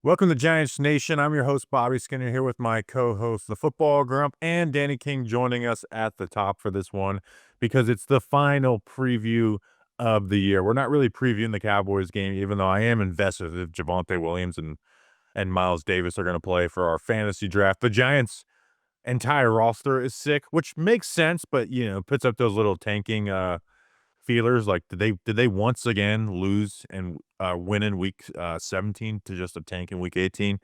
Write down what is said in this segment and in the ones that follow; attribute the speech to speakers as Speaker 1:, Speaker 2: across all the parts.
Speaker 1: Welcome to Giants Nation. I'm your host, Bobby Skinner, here with my co-host, the Football Grump, and Danny King joining us at the top for this one because it's the final preview of the year. We're not really previewing the Cowboys game, even though I am invested if Javonte Williams and Miles Davis are going to play for our fantasy draft. The Giants' entire roster is sick, which makes sense, but, puts up those little tanking feelers. Like, did they once again lose and win in week 17 to just a tank in week 18?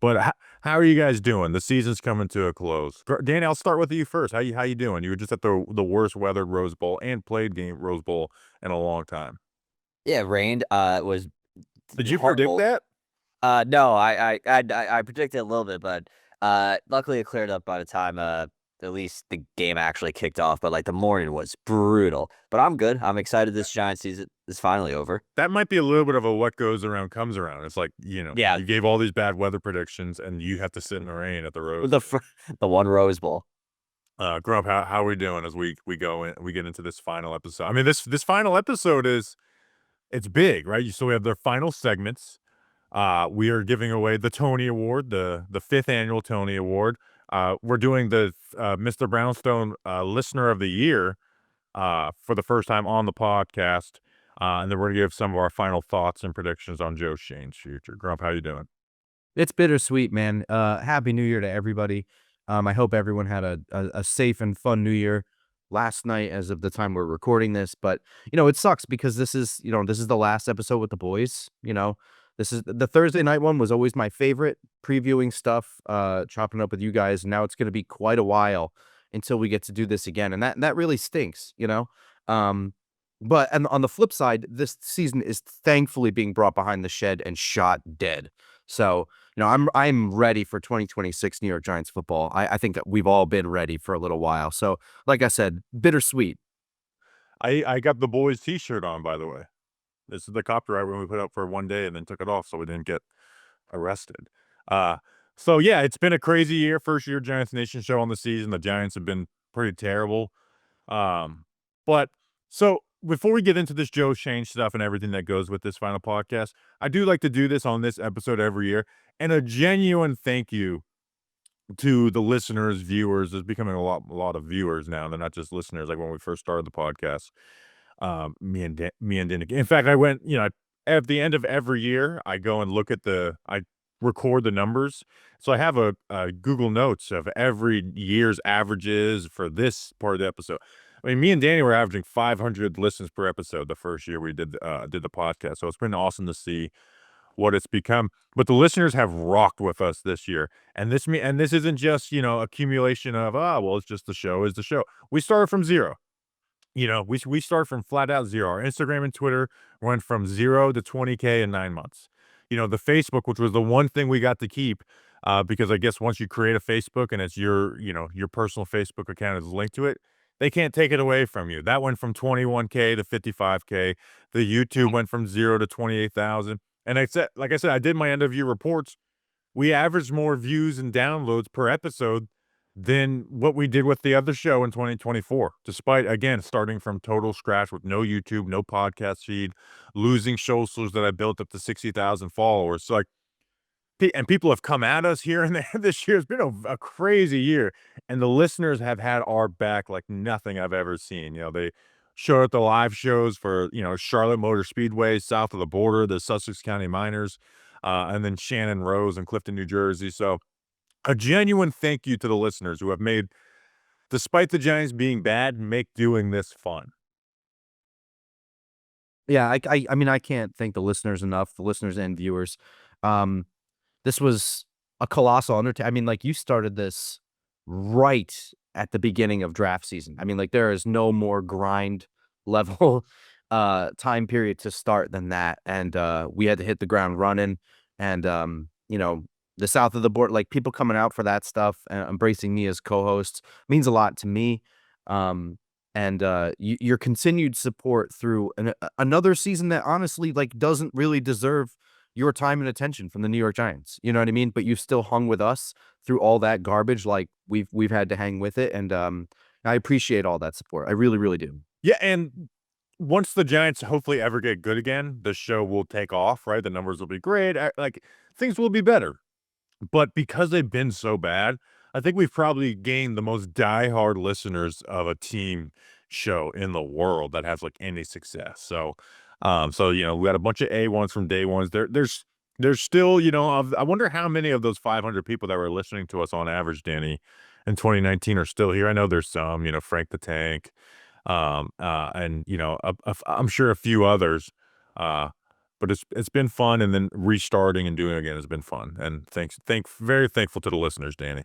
Speaker 1: But how are you guys doing? The season's coming to a close. Danny, I'll start with you first. How you doing? You were just at the worst weathered Rose Bowl and played game Rose Bowl in a long time.
Speaker 2: Yeah, it rained. It was
Speaker 1: Did you predict
Speaker 2: horrible.
Speaker 1: that?
Speaker 2: No, I predicted a little bit, but luckily it cleared up by the time at least the game actually kicked off. But like the morning was brutal. But I'm good. I'm excited. This Giants season is finally over.
Speaker 1: That might be a little bit of a what goes around comes around. It's like,
Speaker 2: Yeah,
Speaker 1: you gave all these bad weather predictions and you have to sit in the rain at the Rose.
Speaker 2: the one Rose Bowl.
Speaker 1: Grump, how are we doing as we get into this final episode? I mean, this final episode it's big, right? So we have their final segments. We are giving away the Toney Award, the fifth annual Toney Award. We're doing the Mr. Brownstone Listener of the Year for the first time on the podcast, and then we're gonna give some of our final thoughts and predictions on Joe Schoen's future. Grump, how you doing?
Speaker 3: It's bittersweet, man. Happy New Year to everybody. I hope everyone had a safe and fun New Year last night as of the time we're recording this. But, it sucks because this is the last episode with the boys. This is the Thursday night one was always my favorite, previewing stuff, chopping up with you guys. Now it's going to be quite a while until we get to do this again. And that really stinks. But and on the flip side, this season is thankfully being brought behind the shed and shot dead. So, I'm ready for 2026 New York Giants football. I think that we've all been ready for a little while. So, like I said, bittersweet.
Speaker 1: I got the boys T-shirt on, by the way. This is the copyright when we put up for one day and then took it off so we didn't get arrested. Uh, so yeah, it's been a crazy year. First year Giants Nation show on the season. The Giants have been pretty terrible. But so before we get into this Joe Shane stuff and everything that goes with this final podcast, I do like to do this on this episode every year. And a genuine thank you to the listeners, viewers. There's becoming a lot of viewers now. They're not just listeners like when we first started the podcast. Me and Danica. In fact, I went, at the end of every year, I go and look at I record the numbers. So I have a Google Notes of every year's averages for this part of the episode. I mean, me and Danny were averaging 500 listens per episode the first year we did the podcast. So it's been awesome to see what it's become. But the listeners have rocked with us this year. And this isn't just, accumulation of, well, it's just the show is the show. We started from zero. We start from flat out zero. Our Instagram and Twitter went from 0 to 20K in 9 months. The Facebook, which was the one thing we got to keep, because I guess once you create a Facebook and it's your personal Facebook account is linked to it, they can't take it away from you. That went from 21K to 55K. The YouTube went from 0 to 28,000. And like I said, I did my end of year reports. We averaged more views and downloads per episode than what we did with the other show in 2024, despite, again, starting from total scratch with no YouTube, no podcast feed, losing socials that I built up to 60,000 followers. So, and people have come at us here and there this year. It's been a crazy year, and the listeners have had our back like nothing I've ever seen. They showed up the live shows for, Charlotte Motor Speedway, south of the border, the Sussex County Miners, and then Shannon Rose in Clifton, New Jersey. So, a genuine thank you to the listeners who have made, despite the Giants being bad, make doing this fun.
Speaker 3: Yeah, I mean, I can't thank the listeners enough, the listeners and viewers. Um, this was a colossal undertaking. I mean, like, you started this right at the beginning of draft season. I mean, like, there is no more grind level time period to start than that. And we had to hit the ground running. And the south of the board, like, people coming out for that stuff and embracing me as co-host means a lot to me. And your continued support through another season that honestly, like, doesn't really deserve your time and attention from the New York Giants. You know what I mean? But you've still hung with us through all that garbage. Like, we've had to hang with it. And I appreciate all that support. I really, really do.
Speaker 1: Yeah, and once the Giants hopefully ever get good again, the show will take off, right? The numbers will be great. Like, things will be better. But because they've been so bad, I think we've probably gained the most diehard listeners of a team show in the world that has like any success. So we got a bunch of A1s from day ones. There's still, I wonder how many of those 500 people that were listening to us on average, Danny, in 2019 are still here. I know there's some, Frank the Tank, and I'm sure a few others. But it's been fun, and then restarting and doing it again has been fun. And very thankful to the listeners, Danny.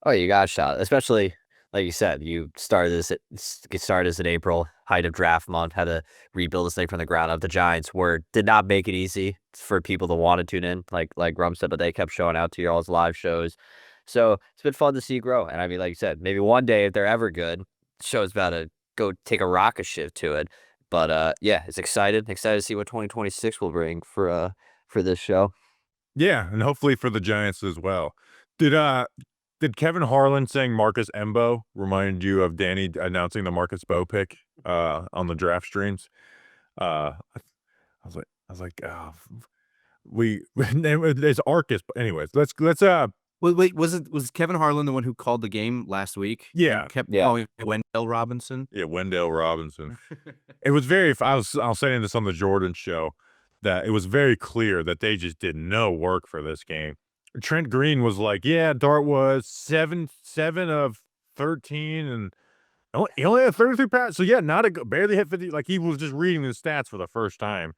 Speaker 2: Oh, you got a shot, especially like you said, you started this in April, height of draft month, had to rebuild this thing from the ground up. The Giants did not make it easy for people to want to tune in, like Grump said, but they kept showing out to your all's live shows. So it's been fun to see you grow. And I mean, like you said, maybe one day if they're ever good, the show's about to go take a rocket ship to it. But yeah, it's excited to see what 2026 will bring for this show.
Speaker 1: Yeah, and hopefully for the Giants as well. Did Kevin Harlan saying Marcus Embo remind you of Danny announcing the Marcus Bo pick on the draft streams? I was like, oh, there's Arcus. But anyways, let's
Speaker 3: Wait, was Kevin Harlan the one who called the game last week?
Speaker 1: Yeah.
Speaker 3: And kept
Speaker 2: Yeah.
Speaker 3: calling Wendell Robinson.
Speaker 1: Yeah, Wendell Robinson. It was I was saying this on the Jordan show, that it was very clear that they just did no work for this game. Trent Green was like, yeah, Dart was 7 of 13, and he only had 33 passes. So yeah, barely hit 50. Like, he was just reading the stats for the first time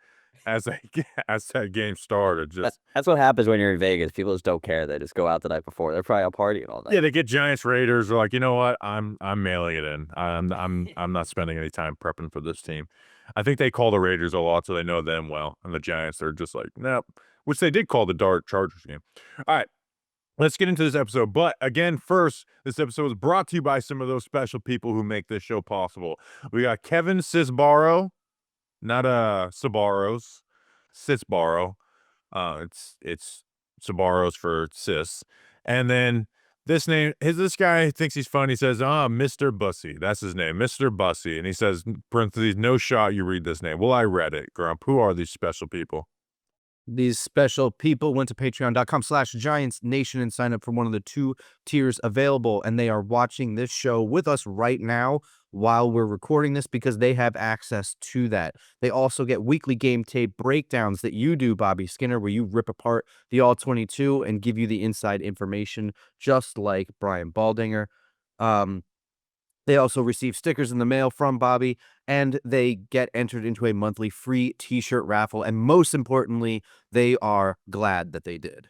Speaker 1: as that game started.
Speaker 2: That's what happens when you're in Vegas. People just don't care. They just go out the night before. They're probably out partying all night.
Speaker 1: Yeah, they get Giants Raiders. They're like, you know what? I'm mailing it in. I'm not spending any time prepping for this team. I think they call the Raiders a lot, so they know them well. And the Giants are just like, nope. Which they did call the Dart Chargers game. All right, let's get into this episode. But again, first, this episode is brought to you by some of those special people who make this show possible. We got Kevin Sisbaro, not Sabaros, Sisbaro. It's Sabaros for sis. And then this guy thinks he's fun. He says, Mr. Bussy. That's his name, Mr. Bussy. And he says, parentheses, no shot you read this name. Well, I read it, Grump. Who are these special people?
Speaker 3: These special people went to patreon.com/Giants Nation and signed up for one of the 2 tiers available. And they are watching this show with us right now while we're recording this because they have access to that. They also get weekly game tape breakdowns that you do, Bobby Skinner, where you rip apart the All-22 and give you the inside information, just like Brian Baldinger. They also receive stickers in the mail from Bobby, and they get entered into a monthly free t-shirt raffle. And most importantly, they are glad that they did.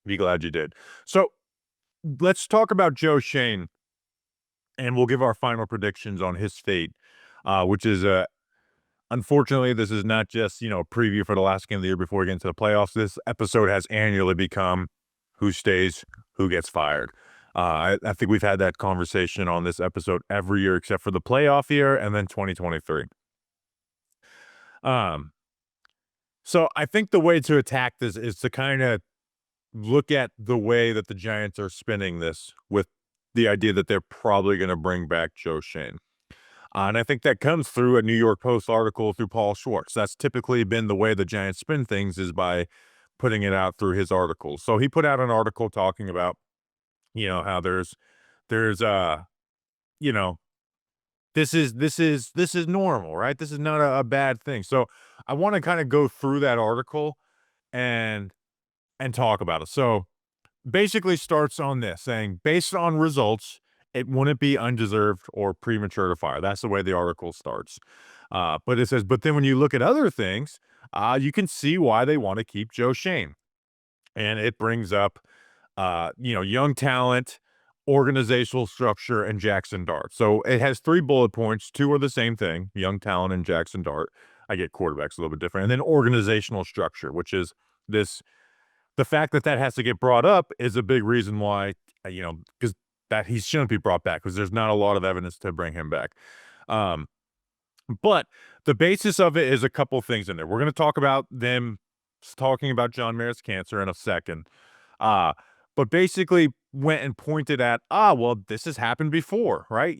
Speaker 1: Be glad you did. So let's talk about Joe Schoen, and we'll give our final predictions on his fate, which is, unfortunately, this is not just, a preview for the last game of the year before we get into the playoffs. This episode has annually become who stays, who gets fired. I think we've had that conversation on this episode every year except for the playoff year and then 2023. So I think the way to attack this is to kind of look at the way that the Giants are spinning this with the idea that they're probably going to bring back Joe Schoen. And I think that comes through a New York Post article through Paul Schwartz. That's typically been the way the Giants spin things, is by putting it out through his articles. So he put out an article talking about, how there's this is normal, right? This is not a bad thing. So I want to kind of go through that article and talk about it. So basically starts on this, saying, based on results, it wouldn't be undeserved or premature to fire. That's the way the article starts. But it says, but then when you look at other things, you can see why they want to keep Joe Schoen. And it brings up young talent, organizational structure, and Jackson Dart. So it has 3 bullet points. 2 are the same thing, young talent and Jackson Dart. I get quarterbacks a little bit different. And then organizational structure, which is the fact that has to get brought up is a big reason why, because that he shouldn't be brought back, because there's not a lot of evidence to bring him back. But the basis of it is a couple things in there. We're going to talk about them talking about John Merritt's cancer in a second. but basically went and pointed at, well, this has happened before, right?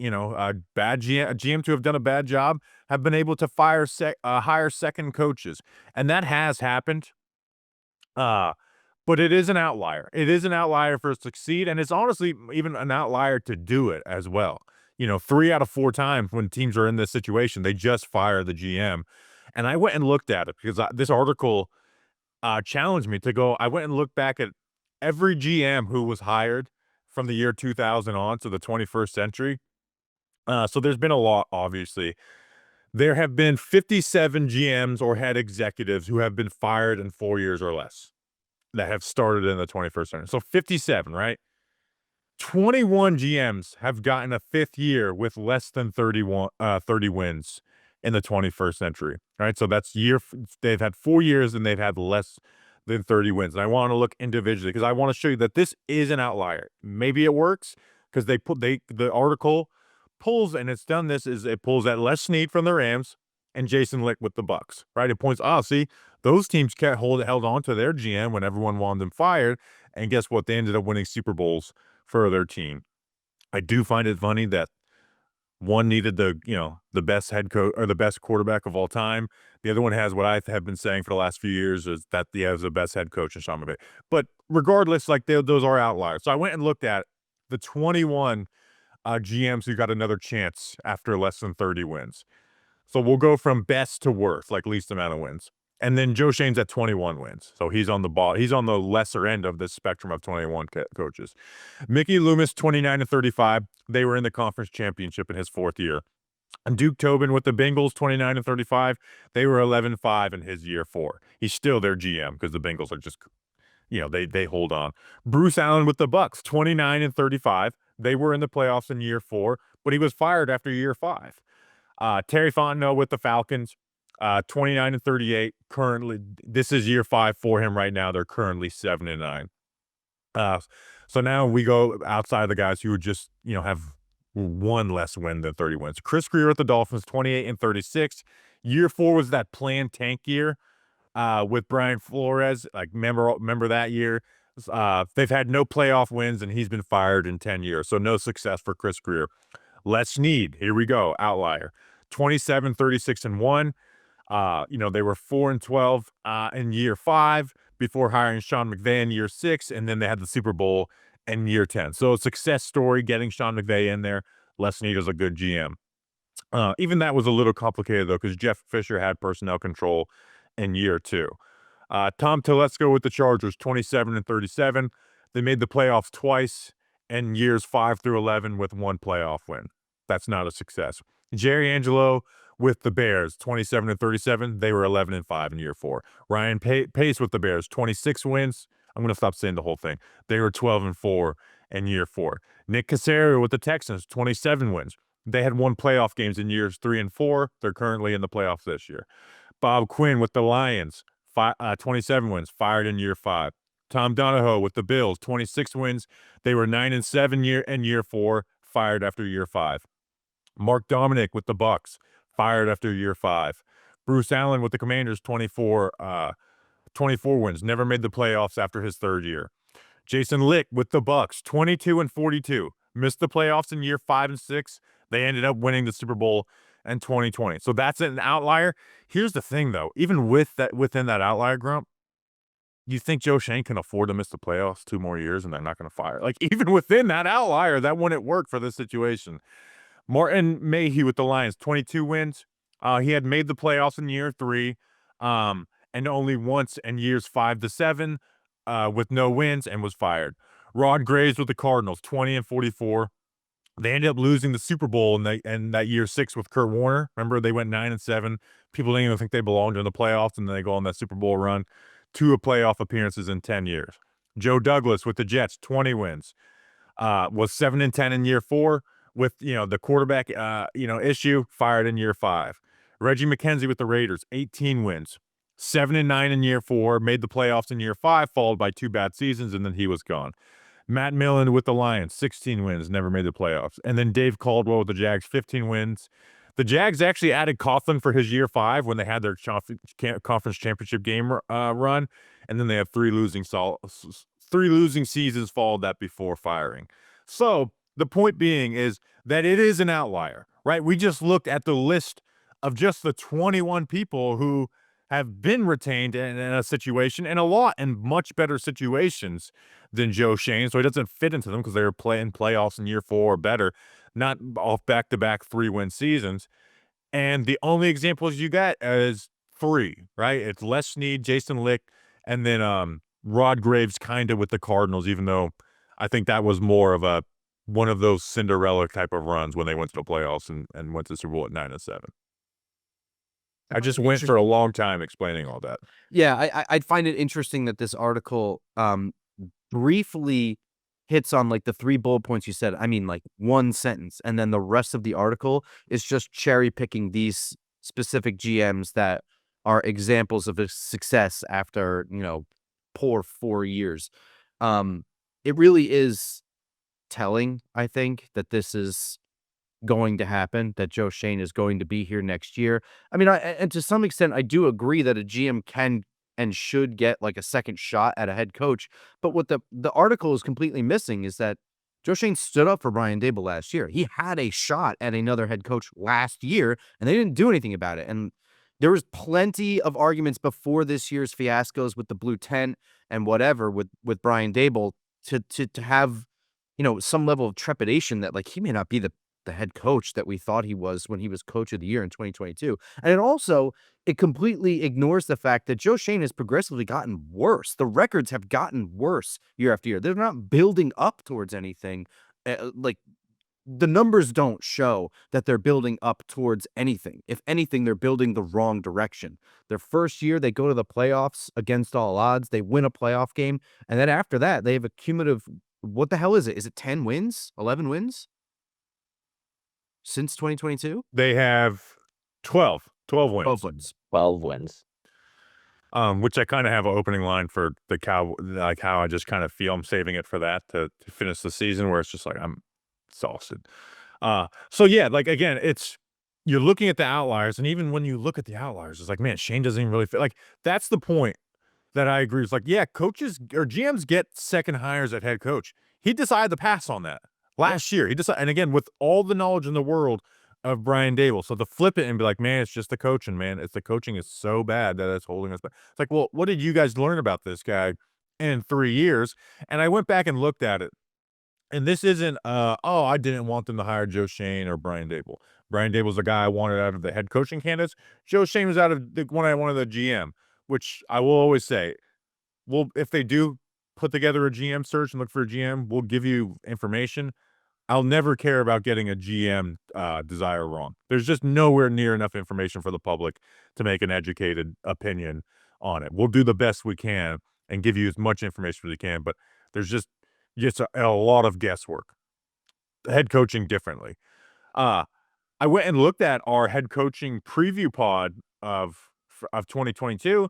Speaker 1: Bad GMs who have done a bad job have been able to hire second coaches, and that has happened. But it is an outlier. It is an outlier for it to succeed, and it's honestly even an outlier to do it as well. 3 out of 4 times when teams are in this situation, they just fire the GM. And I went and looked at it because this article challenged me to go. I went and looked back at every GM who was hired from the year 2000 on to the 21st century. So there's been a lot, obviously. There have been 57 GMs or head executives who have been fired in 4 years or less that have started in the 21st century. So 57, right? 21 GMs have gotten a 5th year with less than 30 wins in the 21st century, right? So that's they've had 4 years and they've had less than 30 wins. And I want to look individually because I want to show you that this is an outlier. Maybe it works because the article pulls, and it's done this, is it pulls at Les Snead from the Rams and Jason Licht with the Bucks, right? It points, see, those teams held on to their GM when everyone wanted them fired, and guess what? They ended up winning Super Bowls for their team. I do find it funny that one needed the best head coach or the best quarterback of all time. The other one has what I have been saying for the last few years is that he has the best head coach in Sean McVay. But regardless, those are outliers. So I went and looked at the 21 GMs who got another chance after less than 30 wins. So we'll go from best to worst, like least amount of wins. And then Joe Schoen's at 21 wins. So he's on the ball. He's on the lesser end of this spectrum of 21 coaches. Mickey Loomis, 29-35. They were in the conference championship in his 4th year. And Duke Tobin with the Bengals, 29-35. They were 11-5 in his year 4. He's still their GM because the Bengals are just, they hold on. Bruce Allen with the Bucks, 29-35. They were in the playoffs in year 4, but he was fired after year 5. Terry Fontenot with the Falcons, 29-38. Currently, this is year 5 for him right now. They're currently 7-9. So now we go outside of the guys who would just, have one less win than 30 wins. Chris Greer with the Dolphins, 28-36. Year 4 was that planned tank year with Brian Flores. Remember that year? They've had no playoff wins, and he's been fired in 10 years. So no success for Chris Greer. Les Snead, here we go, outlier. 27-36-1. They were 4-12 in year 5 before hiring Sean McVay in year 6, and then they had the Super Bowl in year 10. So a success story getting Sean McVay in there. Les Snead is a good GM. Even that was a little complicated, though, because Jeff Fisher had personnel control in year 2. Tom Telesco with the Chargers, 27-37. They made the playoffs twice in years 5 through 11 with 1 playoff win. That's not a success. Jerry Angelo with the Bears, 27-37. They were 11-5 in year 4. Ryan Pace with the Bears, 26 wins. I'm going to stop saying the whole thing. They were 12-4 in year 4. Nick Caserio with the Texans, 27 wins. They had 1 playoff games in years 3 and 4. They're currently in the playoffs this year. Bob Quinn with the Lions, 27 wins, fired in year 5. Tom Donahoe with the Bills, 26 wins. They were 9-7 in year 4, fired after year 5. Mark Dominic with the Bucks, fired after year 5. Bruce Allen with the Commanders, 24 wins, never made the playoffs after his 3rd year. Jason Licht with the Bucks, 22-42, missed the playoffs in year 5 and 6. They ended up winning the Super Bowl in 2020. So that's an outlier. Here's the thing, though. Even within that outlier, Grump, you think Joe Schoen can afford to miss the playoffs 2 more years and they're not going to fire? Even within that outlier, that wouldn't work for this situation. Martin Mayhew with the Lions, 22 wins. He had made the playoffs in year 3 and only once in years 5 to 7 with no wins and was fired. Rod Graves with the Cardinals, 20-44. They ended up losing the Super Bowl in that year 6 with Kurt Warner. Remember, they went 9-7. People didn't even think they belonged in the playoffs, and then they go on that Super Bowl run. 2 playoff appearances in 10 years. Joe Douglas with the Jets, 20 wins. Was 7-10 in year 4 with, the quarterback, issue, fired in year 5. Reggie McKenzie with the Raiders, 18 wins. 7-9 in year 4, made the playoffs in year 5, followed by 2 bad seasons, and then he was gone. Matt Millen with the Lions, 16 wins, never made the playoffs. And then Dave Caldwell with the Jags, 15 wins. The Jags actually added Coughlin for his year 5 when they had their conference championship game run, and then they have 3 3 losing seasons followed that before firing. So the point being is that it is an outlier, right? We just looked at the list of just the 21 people who have been retained in a situation, and a lot in much better situations than Joe Schoen. So he doesn't fit into them because they were playing playoffs in year 4 or better, not off back-to-back 3-win seasons. And the only examples you get is 3, right? It's Les Snead, Jason Licht, and then Rod Graves kind of with the Cardinals, even though I think that was more of one of those Cinderella type of runs when they went to the playoffs and went to the Super Bowl at 9-7. I just went for a long time explaining all that.
Speaker 3: Yeah, I'd find it interesting that this article briefly hits on like the 3 bullet points you said. I mean, like one sentence, and then the rest of the article is just cherry picking these specific GMs that are examples of a success after, poor 4 years. It really is telling, I think, that this is going to happen, that Joe Schoen is going to be here next year. I mean, and to some extent, I do agree that a GM can and should get like a second shot at a head coach. But what the article is completely missing is that Joe Schoen stood up for Brian Daboll last year. He had a shot at another head coach last year, and they didn't do anything about it. And there was plenty of arguments before this year's fiascos with the blue tent and whatever with Brian Daboll to have, some level of trepidation that like he may not be the head coach that we thought he was when he was coach of the year in 2022. And it completely ignores the fact that Joe Schoen has progressively gotten worse. The records have gotten worse year after year. They're not building up towards anything. Like the numbers don't show that they're building up towards anything. If anything, they're building the wrong direction. Their first year, they go to the playoffs against all odds. They win a playoff game. And then after that, they have a cumulative, what the hell is it? Is it 10 wins? 11 wins? Since 2022?
Speaker 1: They have 12 wins.
Speaker 3: 12 wins.
Speaker 2: 12 wins.
Speaker 1: Which I kind of have an opening line for the like how I just kind of feel I'm saving it for that to finish the season, where it's just like I'm exhausted. So yeah, like again, you're looking at the outliers, and even when you look at the outliers, it's like, man, Shane doesn't even really fit. Like that's the point that I agree. It's like, yeah, coaches or GMs get second hires at head coach. He decided to pass on that last year. He decided, and again, with all the knowledge in the world of Brian Daboll. So to flip it and be like, man, it's just the coaching, man. It's the coaching is so bad that it's holding us back. It's like, well, what did you guys learn about this guy in 3 years? And I went back and looked at it. And this isn't, I didn't want them to hire Joe Schoen or Brian Daboll. Brian Daboll's the guy I wanted out of the head coaching candidates. Joe Schoen was out of the one I wanted the GM, which I will always say, well, if they do put together a GM search and look for a GM, we'll give you information. I'll never care about getting a GM desire wrong. There's just nowhere near enough information for the public to make an educated opinion on it. We'll do the best we can and give you as much information as we can, but there's just a lot of guesswork. Head coaching differently. I went and looked at our head coaching preview pod of 2022,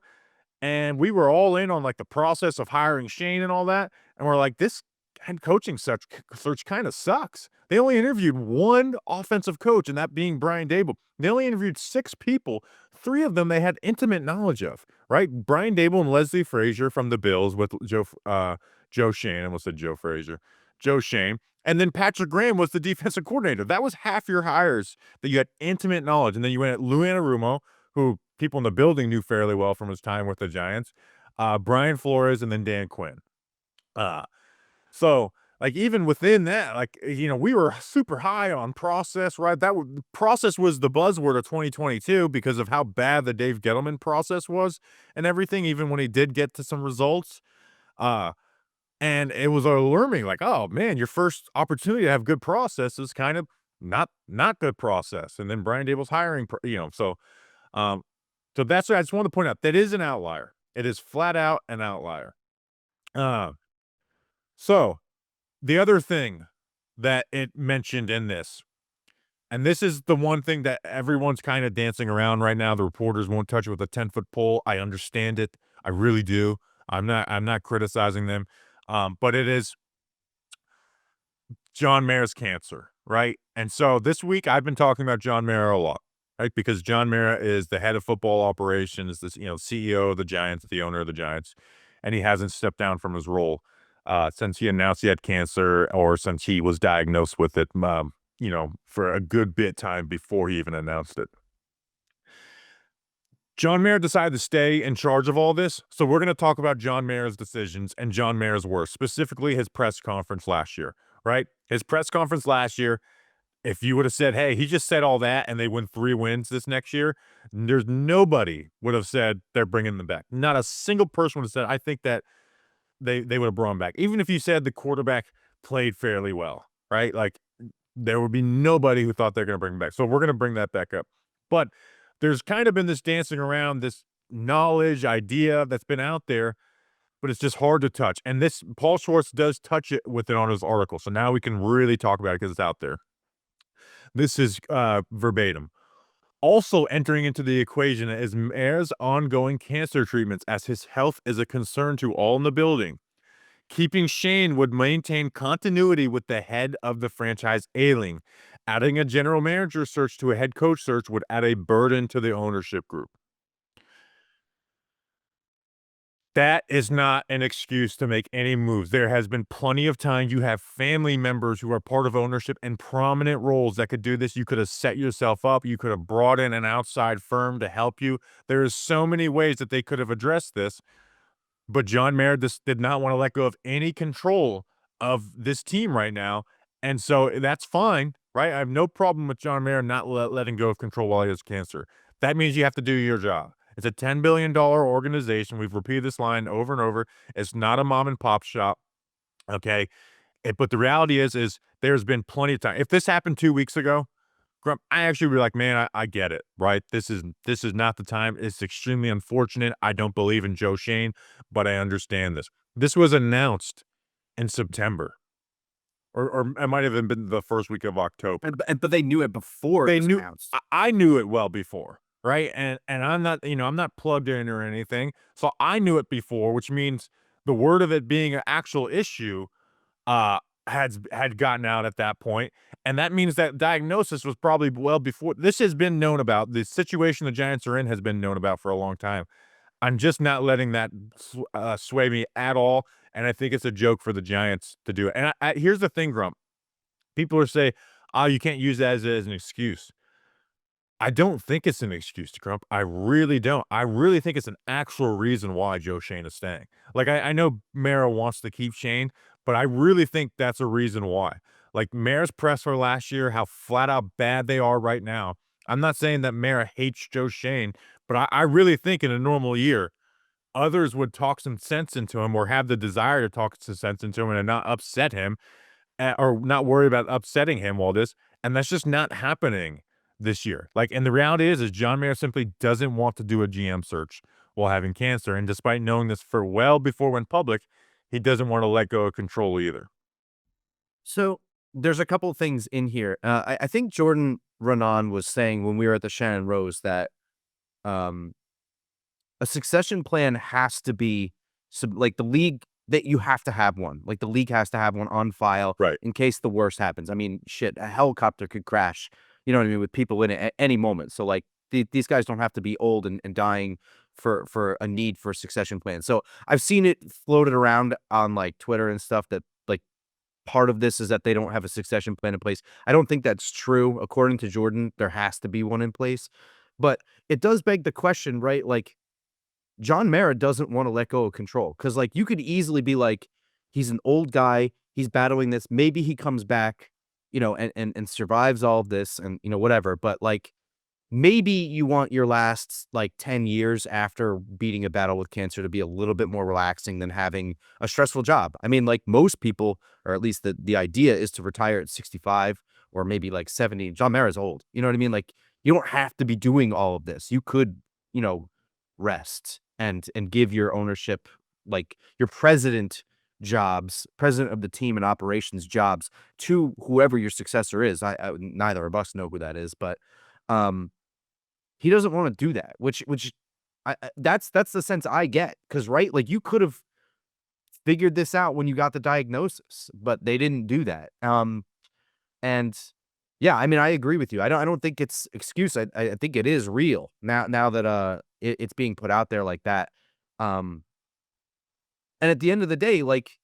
Speaker 1: and we were all in on like the process of hiring Shane and all that, and we're like, this head coaching search kind of sucks. They only interviewed one offensive coach, and that being Brian Daboll. They only interviewed 6 people. 3 of them they had intimate knowledge of, right? Brian Daboll and Leslie Frazier from the Bills with Joe Schoen. I almost said Joe Frazier. Joe Schoen. And then Patrick Graham was the defensive coordinator. That was half your hires that you had intimate knowledge. And then you went at Lou Anarumo, who people in the building knew fairly well from his time with the Giants, Brian Flores, and then Dan Quinn. So, like, even within that, like, we were super high on process, right? Process was the buzzword of 2022 because of how bad the Dave Gettleman process was and everything, even when he did get to some results. And it was alarming, like, oh, man, your first opportunity to have good process is kind of not good process. And then Brian Daboll's hiring, so that's what I just wanted to point out. That is an outlier. It is flat out an outlier. So the other thing that it mentioned in this, and this is the one thing that everyone's kind of dancing around right now. The reporters won't touch it with a 10-foot pole. I understand it. I really do. I'm not criticizing them. But it is John Mara's cancer, right? And so this week I've been talking about John Mara a lot, right? Because John Mara is the head of football operations, this CEO of the Giants, the owner of the Giants, and he hasn't stepped down from his role. since he announced he had cancer or since he was diagnosed with it, for a good bit time before he even announced it. John Mayer decided to stay in charge of all this, so we're going to talk about John Mayer's decisions and John Mayer's work, specifically his press conference last year, right? His press conference last year, if you would have said, hey, he just said all that and they win 3 wins this next year, there's nobody would have said they're bringing them back. Not a single person would have said, I think that they would have brought him back. Even if you said the quarterback played fairly well, right? Like, there would be nobody who thought they're going to bring him back. So we're going to bring that back up. But there's kind of been this dancing around this knowledge idea that's been out there, but it's just hard to touch. And this Paul Schwartz does touch it with it on his article. So now we can really talk about it because it's out there. This is verbatim. Also entering into the equation is Mayer's ongoing cancer treatments, as his health is a concern to all in the building. Keeping Schoen would maintain continuity with the head of the franchise ailing. Adding a general manager search to a head coach search would add a burden to the ownership group. That is not an excuse to make any moves. There has been plenty of time. You have family members who are part of ownership in prominent roles that could do this. You could have set yourself up. You could have brought in an outside firm to help you. There is so many ways that they could have addressed this. But John Mayer just did not want to let go of any control of this team right now. And so that's fine, right? I have no problem with John Mayer not letting go of control while he has cancer. That means you have to do your job. It's a $10 billion organization. We've repeated this line over and over. It's not a mom and pop shop. Okay. But the reality is there's been plenty of time. If this happened 2 weeks ago, Grump, I actually be like, man, I get it, right? This is not the time. It's extremely unfortunate. I don't believe in Joe Schoen, but I understand this. This was announced in September, or it might have been the first week of October.
Speaker 3: But they knew it before
Speaker 1: They
Speaker 3: it was
Speaker 1: knew.
Speaker 3: announced.
Speaker 1: I knew it well before, right? And I'm not, I'm not plugged in or anything, so I knew it before, which means the word of it being an actual issue, had gotten out at that point, and that means that diagnosis was probably well before. This has been known about. The situation the Giants are in has been known about for a long time. I'm just not letting that sway me at all, and I think it's a joke for the Giants to do it. And here's the thing, Grump. People are saying, "Oh, you can't use that as an excuse." I don't think it's an excuse to Grump. I really don't. I really think it's an actual reason why Joe Schoen is staying. Like, I know Mara wants to keep Schoen, but I really think that's a reason why. Like, Mara's presser last year, how flat out bad they are right now. I'm not saying that Mara hates Joe Schoen, but I really think in a normal year, others would talk some sense into him or have the desire to talk some sense into him and not upset him, or not worry about upsetting him while this. And that's just not happening this year. Like, and the reality is John Mayer simply doesn't want to do a GM search while having cancer. And despite knowing this for well before it went public, he doesn't want to let go of control either.
Speaker 3: So there's a couple of things in here. I think Jordan Renan was saying when we were at the Shannon Rose that a succession plan has to be like the league, that you have to have one. Like, the league has to have one on file,
Speaker 1: Right.
Speaker 3: in case the worst happens. I mean, shit, a helicopter could crash, you know what I mean, with people in it at any moment. So, like, these guys don't have to be old and dying for a need for a succession plan. So I've seen it floated around on, like, Twitter and stuff that, like, part of this is that they don't have a succession plan in place. I don't think that's true. According to Jordan, there has to be one in place. But it does beg the question, right? Like, John Mara doesn't want to let go of control, because, like, you could easily be like, he's an old guy, he's battling this, maybe he comes back, and survives all of this, and whatever. But, like, maybe you want your last, like, 10 years after beating a battle with cancer to be a little bit more relaxing than having a stressful job. I mean, like, most people, or at least the idea is to retire at 65 or maybe like 70. John Mara's old. You know what I mean? Like, you don't have to be doing all of this. You could, rest and give your ownership, like, your president of the team and operations jobs, to whoever your successor is. Neither of us know who that is, but he doesn't want to do that, which that's the sense I get. Because, right, like, you could have figured this out when you got the diagnosis, but they didn't do that. And yeah, I mean, I agree with you. I don't think it's excuse. I think it is real now that it's being put out there like that. And at the end of the day, like,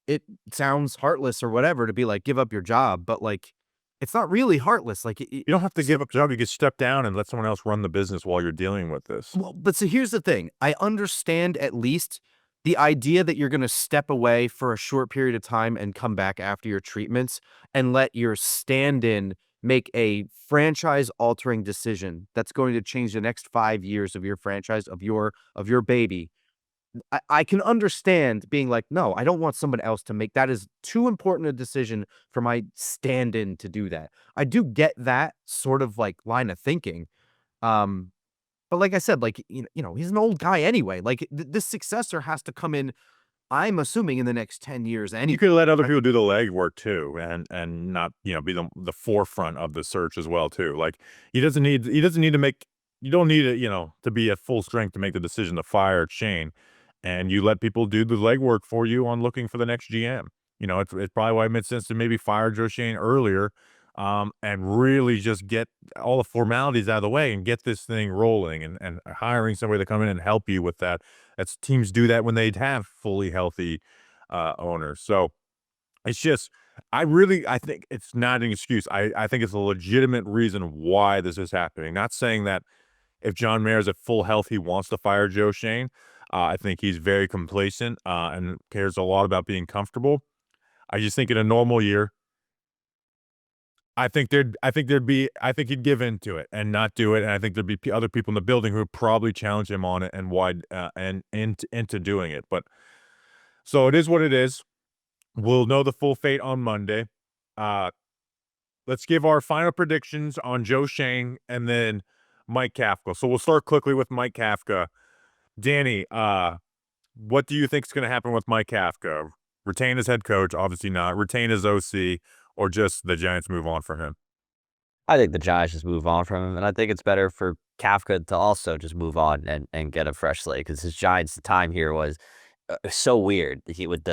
Speaker 3: it sounds heartless or whatever to be like, give up your job, but like, it's not really heartless. Like,
Speaker 1: You don't have to give up your job. You can step down and let someone else run the business while you're dealing with this.
Speaker 3: well, but so here's the thing. I understand at least the idea that you're going to step away for a short period of time and come back after your treatments and let your stand-in make a franchise-altering decision that's going to change the next 5 years of your franchise, of your baby. I can understand being like, no, I don't want someone else to make that is too important a decision for my stand-in to do that. I do get that sort of like line of thinking. Um, but like I said, like, he's an old guy anyway. Like this successor has to come in, I'm assuming in the next 10 years. And
Speaker 1: You could let other people do the legwork too, and not be the forefront of the search as well too. Like he doesn't need to make you don't need it to be at full strength to make the decision to fire Shane, and you let people do the legwork for you on looking for the next GM. It's probably why it made sense to maybe fire Joe Shane earlier, and really just get all the formalities out of the way and get this thing rolling, and hiring somebody to come in and help you with that. That's teams do that when they have fully healthy owners. So it's just, I think it's not an excuse. I think it's a legitimate reason why this is happening. Not saying that if John Mayer's at full health, he wants to fire Joe Shane. I think he's very complacent and cares a lot about being comfortable. I just think in a normal year, I think he'd give into it and not do it. And I think there'd be other people in the building who would probably challenge him on it and into doing it. But so it is what it is. We'll know the full fate on Monday. Let's give our final predictions on Joe Schoen and then Mike Kafka. So we'll start quickly with Mike Kafka. Danny, what do you think is going to happen with Mike Kafka? Retain as head coach? Obviously not. Retain as OC, or just the Giants move on from him?
Speaker 2: I think the Giants just move on from him, and I think it's better for Kafka to also just move on and get a fresh slate, because his Giants' time here was so weird. He would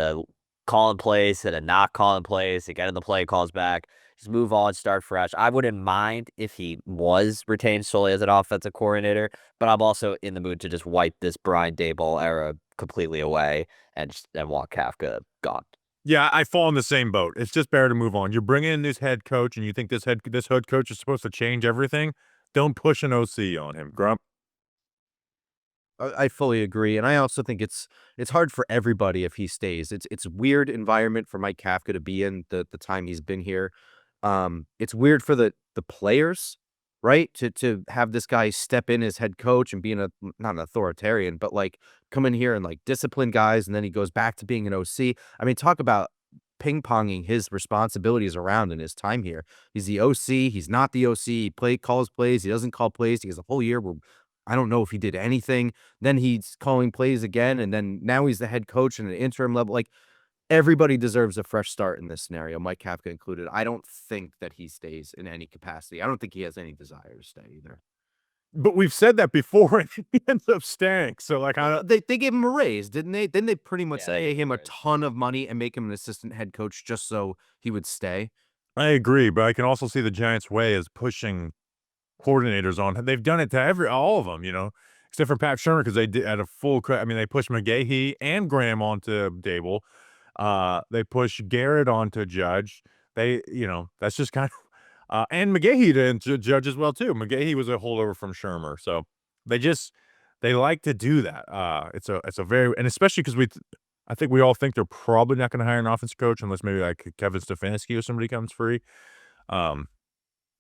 Speaker 2: call in plays and a not call in plays, he get in the play, calls back, just move on, start fresh. I wouldn't mind if he was retained solely as an offensive coordinator, but I'm also in the mood to just wipe this Brian Daboll era completely away and want Kafka gone.
Speaker 1: Yeah, I fall in the same boat. It's just better to move on. You're bringing in this head coach, and you think this head coach is supposed to change everything. Don't push an OC on him, Grump.
Speaker 3: I fully agree, and I also think it's hard for everybody if he stays. It's weird environment for Mike Kafka to be in the time he's been here. It's weird for the players, right? To have this guy step in as head coach and being not an authoritarian, but like come in here and like discipline guys, and then he goes back to being an OC. I mean, talk about ping-ponging his responsibilities around in his time here. He's the OC, he's not the OC, he calls plays, he doesn't call plays. He has a whole year where I don't know if he did anything. Then he's calling plays again, and then now he's the head coach in an interim level. Like, everybody deserves a fresh start in this scenario, Mike Kafka included. I don't think that he stays in any capacity. I don't think he has any desire to stay either.
Speaker 1: But we've said that before, and he ends up staying. So, like,
Speaker 3: They gave him a raise, didn't they? Didn't they pretty much pay him a
Speaker 2: raise.
Speaker 3: ton of money and make him an assistant head coach just so he would stay?
Speaker 1: I agree, but I can also see the Giants' way as pushing coordinators on. They've done it to all of them, except for Pat Shermer, because they did at a full. I mean, they pushed McGahee and Graham onto Dable. They push Garrett onto Judge. That's just kind of, and McGahee to Judge as well too. McGahee was a holdover from Shermer, so they like to do that. It's a very, and especially because I think we all think they're probably not going to hire an offense coach unless maybe like Kevin Stefanski or somebody comes free.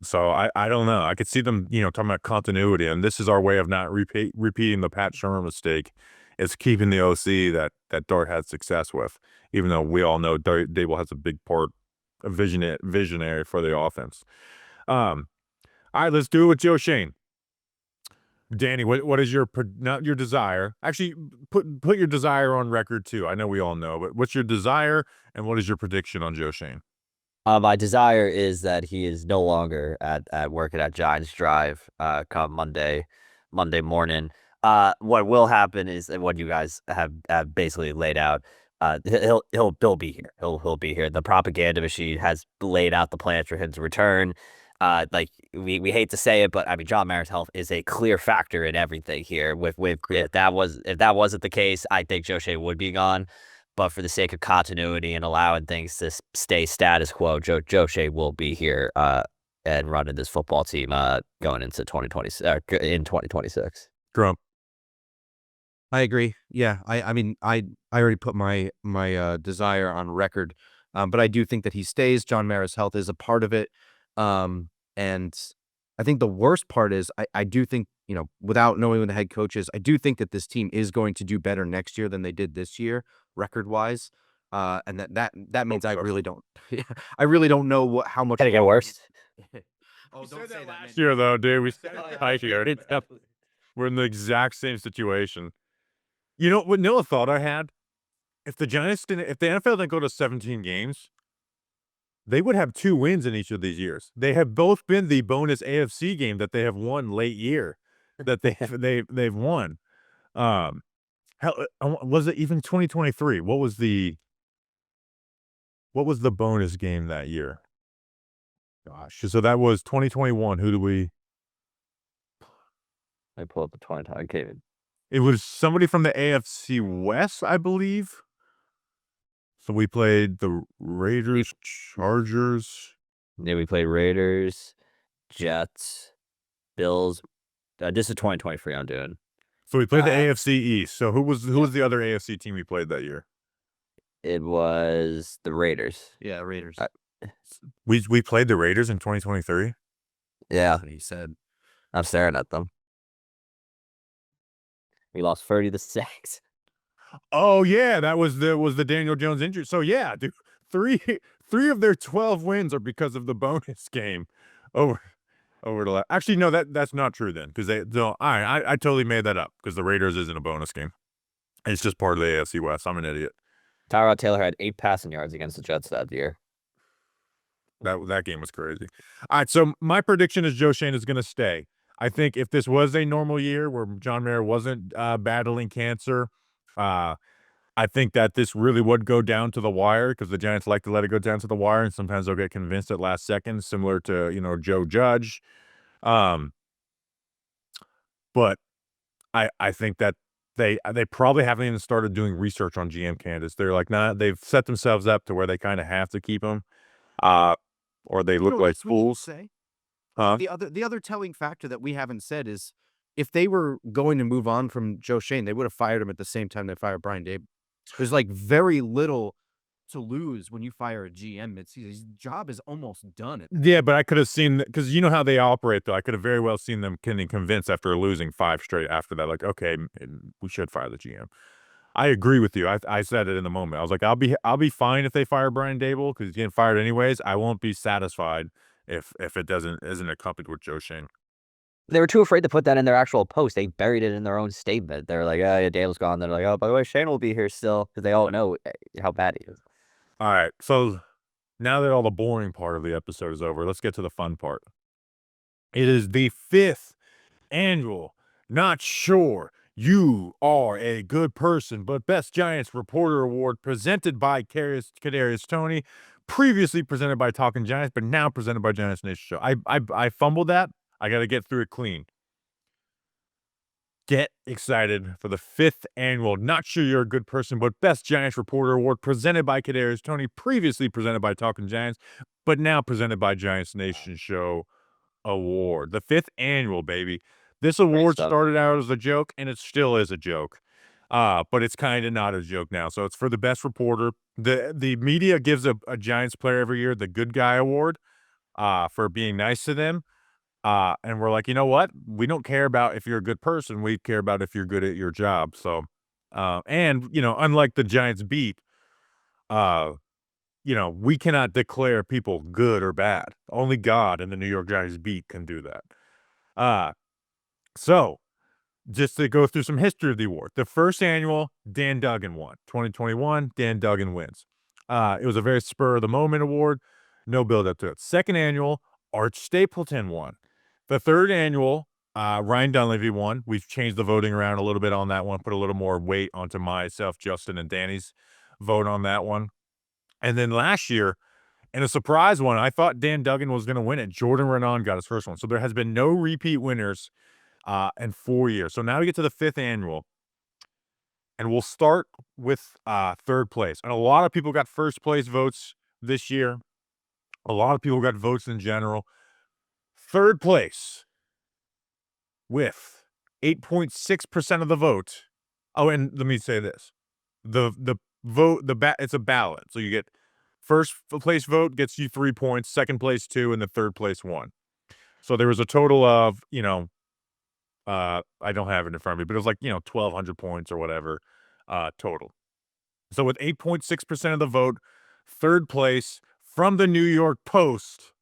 Speaker 1: So I don't know. I could see them, talking about continuity, and this is our way of not repeating the Pat Shermer mistake. Is keeping the OC that Dart had success with, even though we all know Dable has a big part, a visionary for the offense. All right, let's do it with Joe Schoen. Danny, what is not your desire? Actually, put your desire on record too. I know we all know, but what's your desire and what is your prediction on Joe Schoen?
Speaker 2: My desire is that he is no longer at working at Giants Drive come Monday morning. What will happen is what you guys have basically laid out. He'll be here. He'll be here. The propaganda machine has laid out the plans for him to return. Like we hate to say it, but I mean, John Mayer's health is a clear factor in everything here. If that wasn't the case, I think Joe Shea would be gone. but for the sake of continuity and allowing things to stay status quo, Joe Schoen will be here and running this football team going into 2026.
Speaker 1: Grump.
Speaker 3: I agree. Yeah, I mean, I already put my desire on record, but I do think that he stays. John Mara's health is a part of it, and I think the worst part is I do think, without knowing who the head coach is, I do think that this team is going to do better next year than they did this year, record wise, and that means I really don't. I really don't know how much.
Speaker 2: Can it get worse?
Speaker 3: Oh, don't say that
Speaker 1: Last year, though, dude. We said it last year. We're in the exact same situation. You know what Noah thought I had? If the NFL didn't go to 17 games, they would have 2 wins in each of these years. They have both been the bonus AFC game that they have won late year, that they've won. Hell, was it even 2023? What was the bonus game that year? Gosh, so that was 2021. Who do we?
Speaker 2: I pull up the 20 time. Okay.
Speaker 1: It was somebody from the AFC West, I believe. So we played the Raiders, Chargers.
Speaker 2: Yeah, we played Raiders, Jets, Bills. This is 2023 I'm doing.
Speaker 1: So we played the AFC East. So who was the other AFC team we played that year?
Speaker 2: It was the Raiders.
Speaker 3: Yeah, Raiders.
Speaker 1: We played the Raiders in 2023.
Speaker 2: Yeah,
Speaker 3: That's what he said.
Speaker 2: I'm staring at them. We lost 30-6.
Speaker 1: Oh yeah, that was the Daniel Jones injury. So yeah, dude, three of their 12 wins are because of the bonus game over the actually no, that's not true then, because I totally made that up because the Raiders isn't a bonus game. It's just part of the AFC West. I'm an idiot.
Speaker 2: Tyrod Taylor had 8 passing yards against the Jets that year.
Speaker 1: That game was crazy. All right, so my prediction is Joe Schoen is going to stay. I think if this was a normal year where John Mara wasn't battling cancer, I think that this really would go down to the wire because the Giants like to let it go down to the wire, and sometimes they'll get convinced at last second, similar to Joe Judge. But I think that they probably haven't even started doing research on GM candidates. They're like, nah, they've set themselves up to where they kind of have to keep them, or they look like fools.
Speaker 3: The other telling factor that we haven't said is if they were going to move on from Joe Schoen, they would have fired him at the same time they fired Brian Daboll. There's like very little to lose when you fire a GM midseason. His job is almost done.
Speaker 1: Yeah, but I could have seen, because you know how they operate, though. I could have very well seen them getting convinced after losing 5 straight after that. Like, okay, we should fire the GM. I agree with you. I said it in the moment. I was like, I'll be fine if they fire Brian Daboll because he's getting fired anyways. I won't be satisfied if it isn't accompanied with Joe Schoen.
Speaker 2: They were too afraid to put that in their actual post. They buried it in their own statement. They're like, oh, yeah, Daboll's gone. They're like, oh, by the way, Schoen will be here still because they all know how bad he is.
Speaker 1: All right, so now that all the boring part of the episode is over, let's get to the fun part. It is the 5th annual Not Sure You Are a Good Person, but Best Giants Reporter Award presented by Kadarius Toney, previously presented by Talkin Giants, but now presented by Giants Nation Show. I fumbled that. I got to get through it clean. Get excited for the 5th annual Not Sure You're a Good Person, but Best Giants Reporter Award presented by Kadarius Toney, previously presented by Talkin Giants, but now presented by Giants Nation Show Award. The 5th annual, baby. This award started out as a joke, and it still is a joke. But it's kind of not a joke now. So it's for the best reporter. The media gives a Giants player every year the Good Guy Award for being nice to them. And we're like, you know what? We don't care about if you're a good person. We care about if you're good at your job. So, and, unlike the Giants beat, we cannot declare people good or bad. Only God and the New York Giants beat can do that. So just to go through some history of the award, the first annual, Dan Duggan won. 2021, Dan Duggan wins. It was a very spur of the moment award. No build up to it. Second annual, Art Stapleton won. The third annual, Ryan Dunleavy won. We've changed the voting around a little bit on that one, put a little more weight onto myself, Justin, and Danny's vote on that one. And then last year, in a surprise one, I thought Dan Duggan was going to win it. Jordan Renan got his first one. So there has been no repeat winners in 4 years. So now we get to the 5th annual. And we'll start with third place. And a lot of people got first place votes this year. A lot of people got votes in general. Third place with 8.6% of the vote. Oh, and let me say this. The vote, it's a ballot. So you get first place vote gets you 3 points, second place 2, and the third place 1. So there was a total of, I don't have it in front of me, but it was like, 1,200 points or whatever total. So with 8.6% of the vote, third place from the New York Post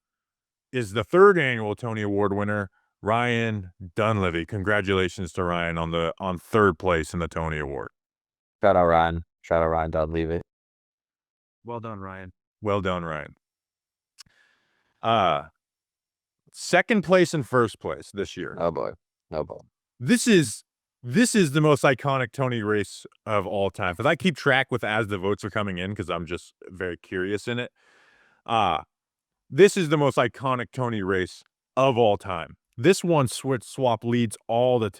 Speaker 1: is the third annual Toney Award winner, Ryan Dunleavy. Congratulations to Ryan on third place in the Toney Award.
Speaker 2: Shout out Ryan. Shout out Ryan Dunleavy.
Speaker 3: Well done, Ryan.
Speaker 1: Well done, Ryan. Second place and first place this year.
Speaker 2: Oh boy.
Speaker 1: This is the most iconic Toney race of all time, because I keep track with as the votes are coming in because I'm just very curious in it. This is the most iconic Toney race of all time. This one swap leads all the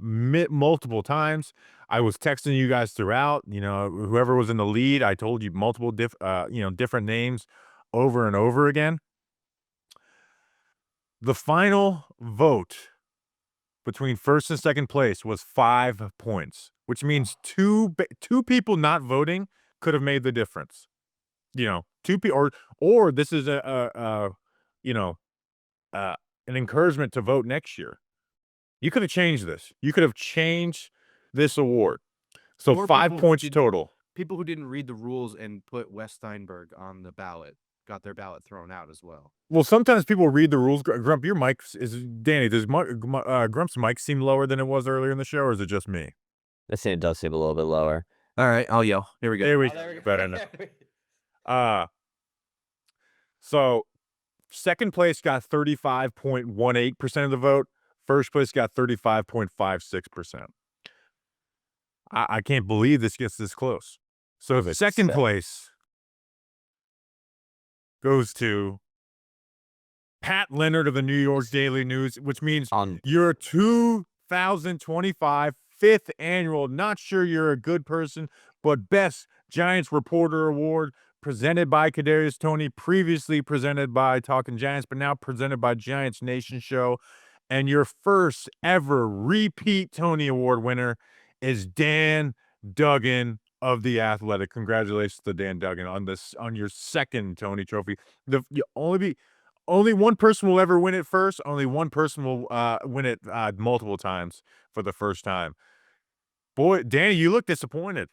Speaker 1: multiple times. I was texting you guys throughout. Whoever was in the lead, I told you multiple different names over and over again. The final vote between first and second place was 5 points, which means two people not voting could have made the difference. Two people, or this is an encouragement to vote next year. You could have changed this. You could have changed this award. So
Speaker 3: Or
Speaker 1: 5
Speaker 3: people
Speaker 1: points
Speaker 3: didn't-
Speaker 1: total.
Speaker 3: People who didn't read the rules and put Wes Steinberg on the ballot got their ballot thrown out as well.
Speaker 1: Well, sometimes people read the rules. Grump, your mic is Danny. Does Grump's mic seem lower than it was earlier in the show, or is it just me?
Speaker 2: This thing does seem a little bit lower.
Speaker 3: All right, I'll yell. Here we go.
Speaker 1: There we go. Better now. So second place got 35.18% of the vote. First place got 35.56%. I can't believe this gets this close. So the second place goes to Pat Leonard of the New York Daily News, which means your 2025 5th annual Not Sure You're a Good Person, but Best Giants Reporter Award, presented by Kadarius Toney, previously presented by Talkin Giants, but now presented by Giants Nation Show. And your first ever repeat Toney Award winner is Dan Duggan of The Athletic. Congratulations to Dan Duggan on your second Toney Trophy. Only one person will ever win it first. Only one person will win it multiple times for the first time. Boy, Danny, you look disappointed.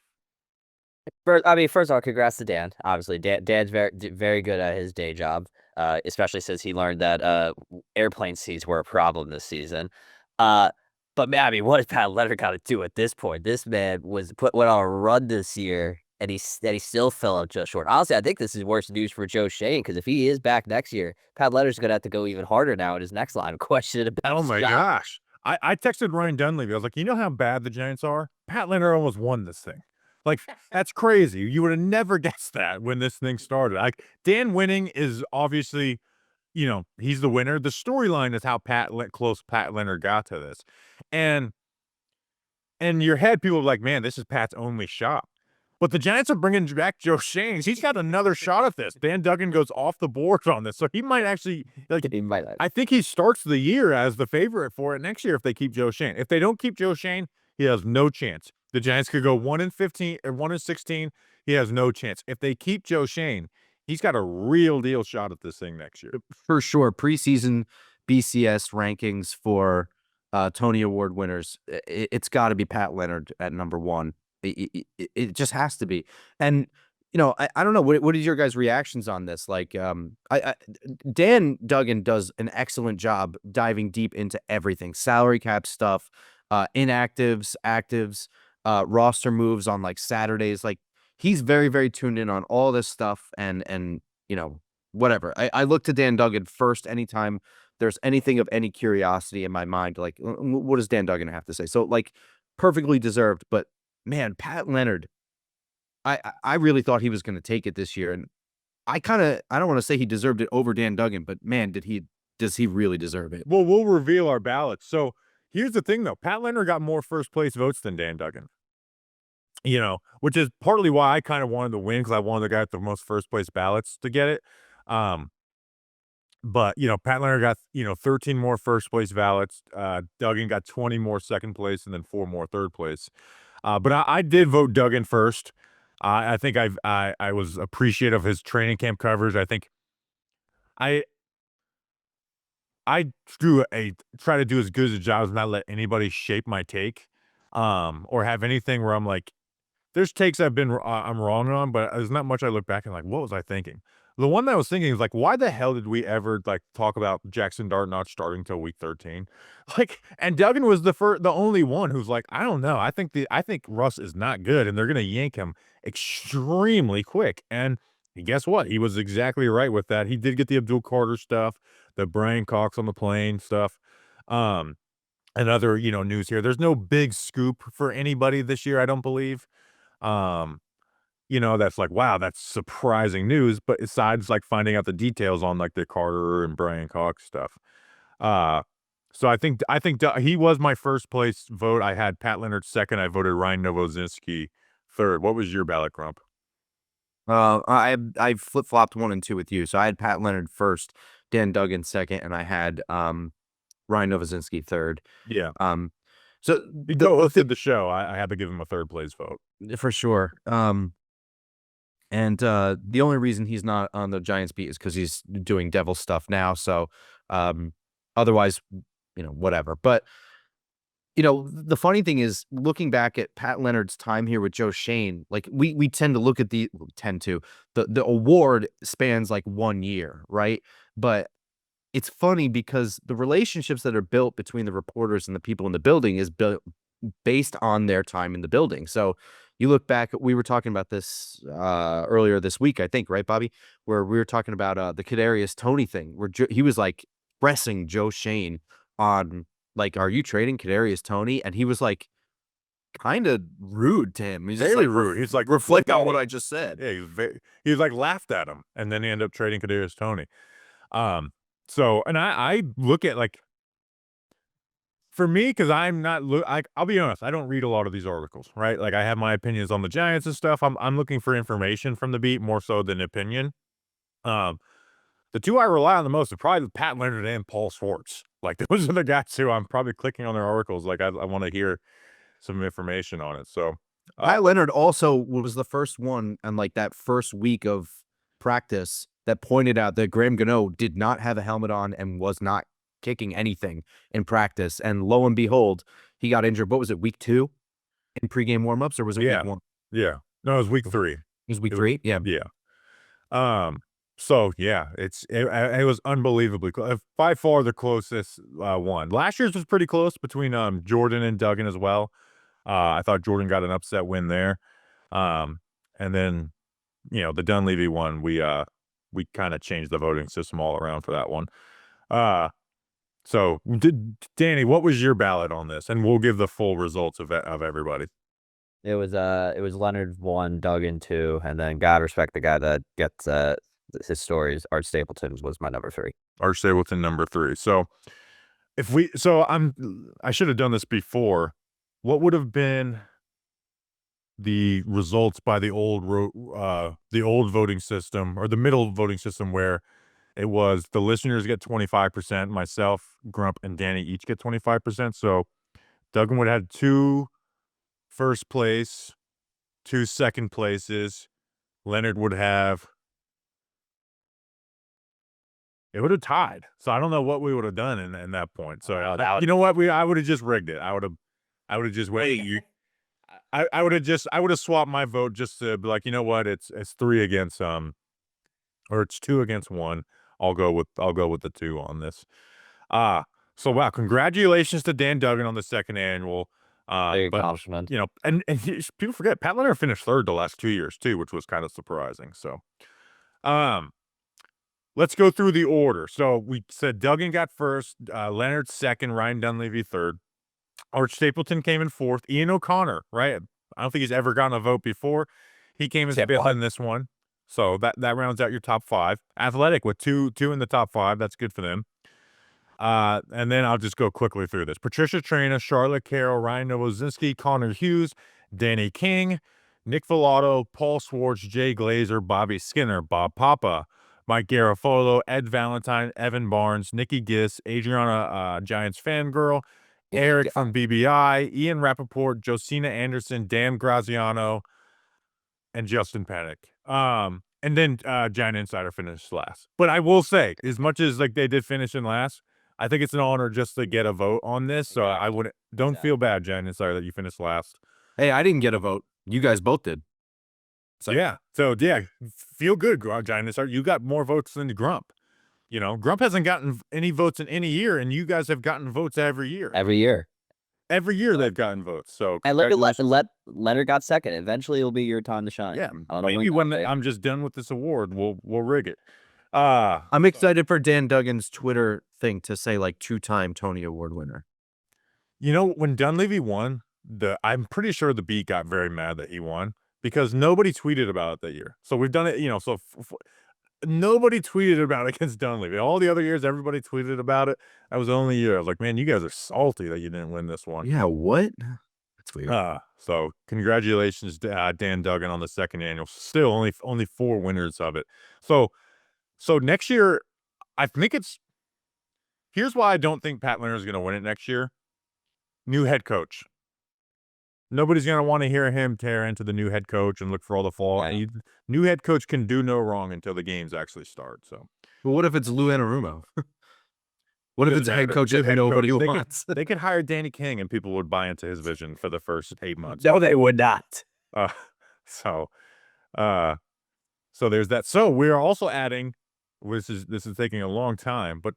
Speaker 2: First of all, congrats to Dan. Obviously, Dan's very good at his day job, especially since he learned that airplane seats were a problem this season. But man, what has Pat Leonard got to do at this point? This man went on a run this year, and he still fell out just short. Honestly, I think this is worse news for Joe Schoen, because if he is back next year, Pat Leonard's going to have to go even harder now in his next line of question about.
Speaker 1: Oh my gosh. I texted Ryan Dunleavy. I was like, you know how bad the Giants are? Pat Leonard almost won this thing. Like, that's crazy. You would have never guessed that when this thing started. Like, Dan winning is obviously, he's the winner. The storyline is how close Pat Leonard got to this. And in your head, people are like, man, this is Pat's only shot. But the Giants are bringing back Joe Schoen. He's got another shot at this. Dan Duggan goes off the board on this. So he might actually, I think he starts the year as the favorite for it next year if they keep Joe Schoen. If they don't keep Joe Schoen, he has no chance. The Giants could go 1-15 or 1-16. He has no chance. If they keep Joe Schoen, he's got a real deal shot at this thing next year.
Speaker 3: For sure. Preseason BCS rankings for Toney Award winners, it's got to be Pat Leonard at number one. It just has to be. And, I don't know. What is your guys' reactions on this? Like, Dan Duggan does an excellent job diving deep into everything. Salary cap stuff, inactives, actives, roster moves on like Saturdays. Like, he's very, very tuned in on all this stuff and whatever. I look to Dan Duggan first anytime there's anything of any curiosity in my mind. Like, what does Dan Duggan have to say? So, like, perfectly deserved. But man, Pat Leonard, I really thought he was going to take it this year, and I don't want to say he deserved it over Dan Duggan, but man, does he really deserve it?
Speaker 1: Well, we'll reveal our ballots. So here's the thing, though. Pat Leonard got more first place votes than Dan Duggan. which is partly why I kind of wanted to win because I wanted the guy with the most first place ballots to get it. But Pat Leonard got 13 more first place ballots. Duggan got 20 more second place, and then 4 more third place. But I did vote Duggan first. I think I was appreciative of his training camp coverage. I think I try to do as good as a job as not let anybody shape my take, or have anything where I'm like, there's takes I'm wrong on, but there's not much I look back and like, what was I thinking? The one that I was thinking is like, why the hell did we ever like talk about Jackson Dart not starting till week 13? Like, and Duggan was the only one who's like, I don't know. I think Russ is not good, and they're gonna yank him extremely quick. And guess what? He was exactly right with that. He did get the Abdul Carter stuff, the Brian Cox on the plane stuff. And other, news here. There's no big scoop for anybody this year, I don't believe. That's like, wow, that's surprising news. But besides like finding out the details on like the Carter and Brian Cox stuff. So I think he was my first place vote. I had Pat Leonard second. I voted Ryan Novozinski third. What was your ballot, Grump?
Speaker 3: I flip-flopped 1 and 2 with you. So I had Pat Leonard first, Dan Duggan second, and I had Ryan Novozinski third.
Speaker 1: Yeah.
Speaker 3: So
Speaker 1: he hosted the show. I had to give him a third place vote.
Speaker 3: For sure. And the only reason he's not on the Giants beat is because he's doing devil stuff now. So otherwise, whatever. But the funny thing is, looking back at Pat Leonard's time here with Joe Schoen, like we tend to look at the award spans like 1 year, right? But it's funny because the relationships that are built between the reporters and the people in the building is built based on their time in the building. So you look back, we were talking about this earlier this week, I think, right, Bobby? Where we were talking about the Kadarius Toney thing, where he was like pressing Joe Schoen on like, are you trading Kadarius Toney? And he was like kind of rude to him. He's
Speaker 1: very rude. He's like,
Speaker 3: reflect on what I just said.
Speaker 1: Yeah, he was like laughed at him, and then he ended up trading Kadarius Toney. So, and I look at like, for me, because I'm not, I'll be honest, I don't read a lot of these articles, right? Like, I have my opinions on the Giants and stuff. I'm looking for information from the beat more so than opinion. The two I rely on the most are probably Pat Leonard and Paul Schwartz. Like, those are the guys who I'm probably clicking on their articles. Like, I want to hear some information on it. So,
Speaker 3: Pat Leonard also was the first one on like that first week of practice that pointed out that Graham Gano did not have a helmet on and was not kicking anything in practice. And lo and behold, he got injured. What was it, week 2 in pregame warmups, or was it week 1?
Speaker 1: Yeah. No, it was week 3.
Speaker 3: It was week 3? Yeah.
Speaker 1: Yeah. So yeah, it was unbelievably close. By far the closest one. Last year's was pretty close between Jordan and Duggan as well. I thought Jordan got an upset win there. And then, the Dunleavy one, we kind of changed the voting system all around for that one. So Danny, what was your ballot on this? And we'll give the full results of everybody.
Speaker 2: It was Leonard 1, Duggan 2, and then God respect the guy that gets his stories. Art Stapleton was my number 3.
Speaker 1: Art Stapleton number 3. So I should have done this before. What would have been the results by the old voting system, or the middle voting system, where it was the listeners get 25%, myself, Grump, and Danny each get 25%. So Duggan would have 2 first place, 2 second places. Leonard would have, it would have tied. So I don't know what we would have done in that point. So you know what? I would have just rigged it. I would have just waited. I would have swapped my vote just to be like, you know what? It's 3 against or it's 2 against 1. I'll go with the 2 on this. So wow, congratulations to Dan Duggan on the second annual.
Speaker 2: Big accomplishment.
Speaker 1: And people forget Pat Leonard finished third the last 2 years too, which was kind of surprising. So, let's go through the order. So we said Duggan got first, Leonard second, Ryan Dunleavy third, Art Stapleton came in fourth, Ian O'Connor, right? I don't think he's ever gotten a vote before. He came in fifth in this one. So that rounds out your top 5. Athletic with two in the top 5. That's good for them. And then I'll just go quickly through this. Patricia Traina, Charlotte Carroll, Ryan Novozinski, Connor Hughes, Danny King, Nick Villotto, Paul Schwartz, Jay Glazer, Bobby Skinner, Bob Papa, Mike Garofolo, Ed Valentine, Evan Barnes, Nikki Giss, Adriana Giants fangirl, Eric from BBI, Ian Rappaport, Josina Anderson, Dan Graziano, and Justin Panic. And then Giant Insider finished last. But I will say, as much as like they did finish in last, I think it's an honor just to get a vote on this. So I wouldn't feel bad, Giant Insider, that you finished last.
Speaker 3: Hey, I didn't get a vote. You guys both did.
Speaker 1: So yeah, feel good, Giant Insider. You got more votes than Grump. You know, Grump hasn't gotten any votes in any year, and you guys have gotten votes every year.
Speaker 2: Every year
Speaker 1: they've gotten votes. So
Speaker 2: and Leonard got second. Eventually, it'll be your time to shine.
Speaker 1: Yeah, maybe when I'm just done with this award, we'll rig it.
Speaker 3: I'm excited for Dan Duggan's Twitter thing to say like 2-time Toney Award winner.
Speaker 1: You know, when Dunleavy won, I'm pretty sure the Beat got very mad that he won because nobody tweeted about it that year. So we've done it, you know, so nobody tweeted about it against Dunleavy. All the other years, everybody tweeted about it. That was the only year. I was like, man, you guys are salty that you didn't win this one.
Speaker 3: Yeah, what? That's weird.
Speaker 1: So congratulations, Dan Duggan, on the second annual. Still only 4 winners of it. So next year, I think here's why I don't think Pat Leonard is going to win it next year. New head coach. Nobody's going to want to hear him tear into the new head coach and look for all the flaws.
Speaker 2: Right.
Speaker 1: New head coach can do no wrong until the games actually start. So,
Speaker 3: but what if it's Lou Anarumo? What if it's a head coach that nobody wants?
Speaker 1: They could hire Danny King and people would buy into his vision for the first 8 months.
Speaker 3: No, they would not.
Speaker 1: So there's that. So we're also adding, this is taking a long time, but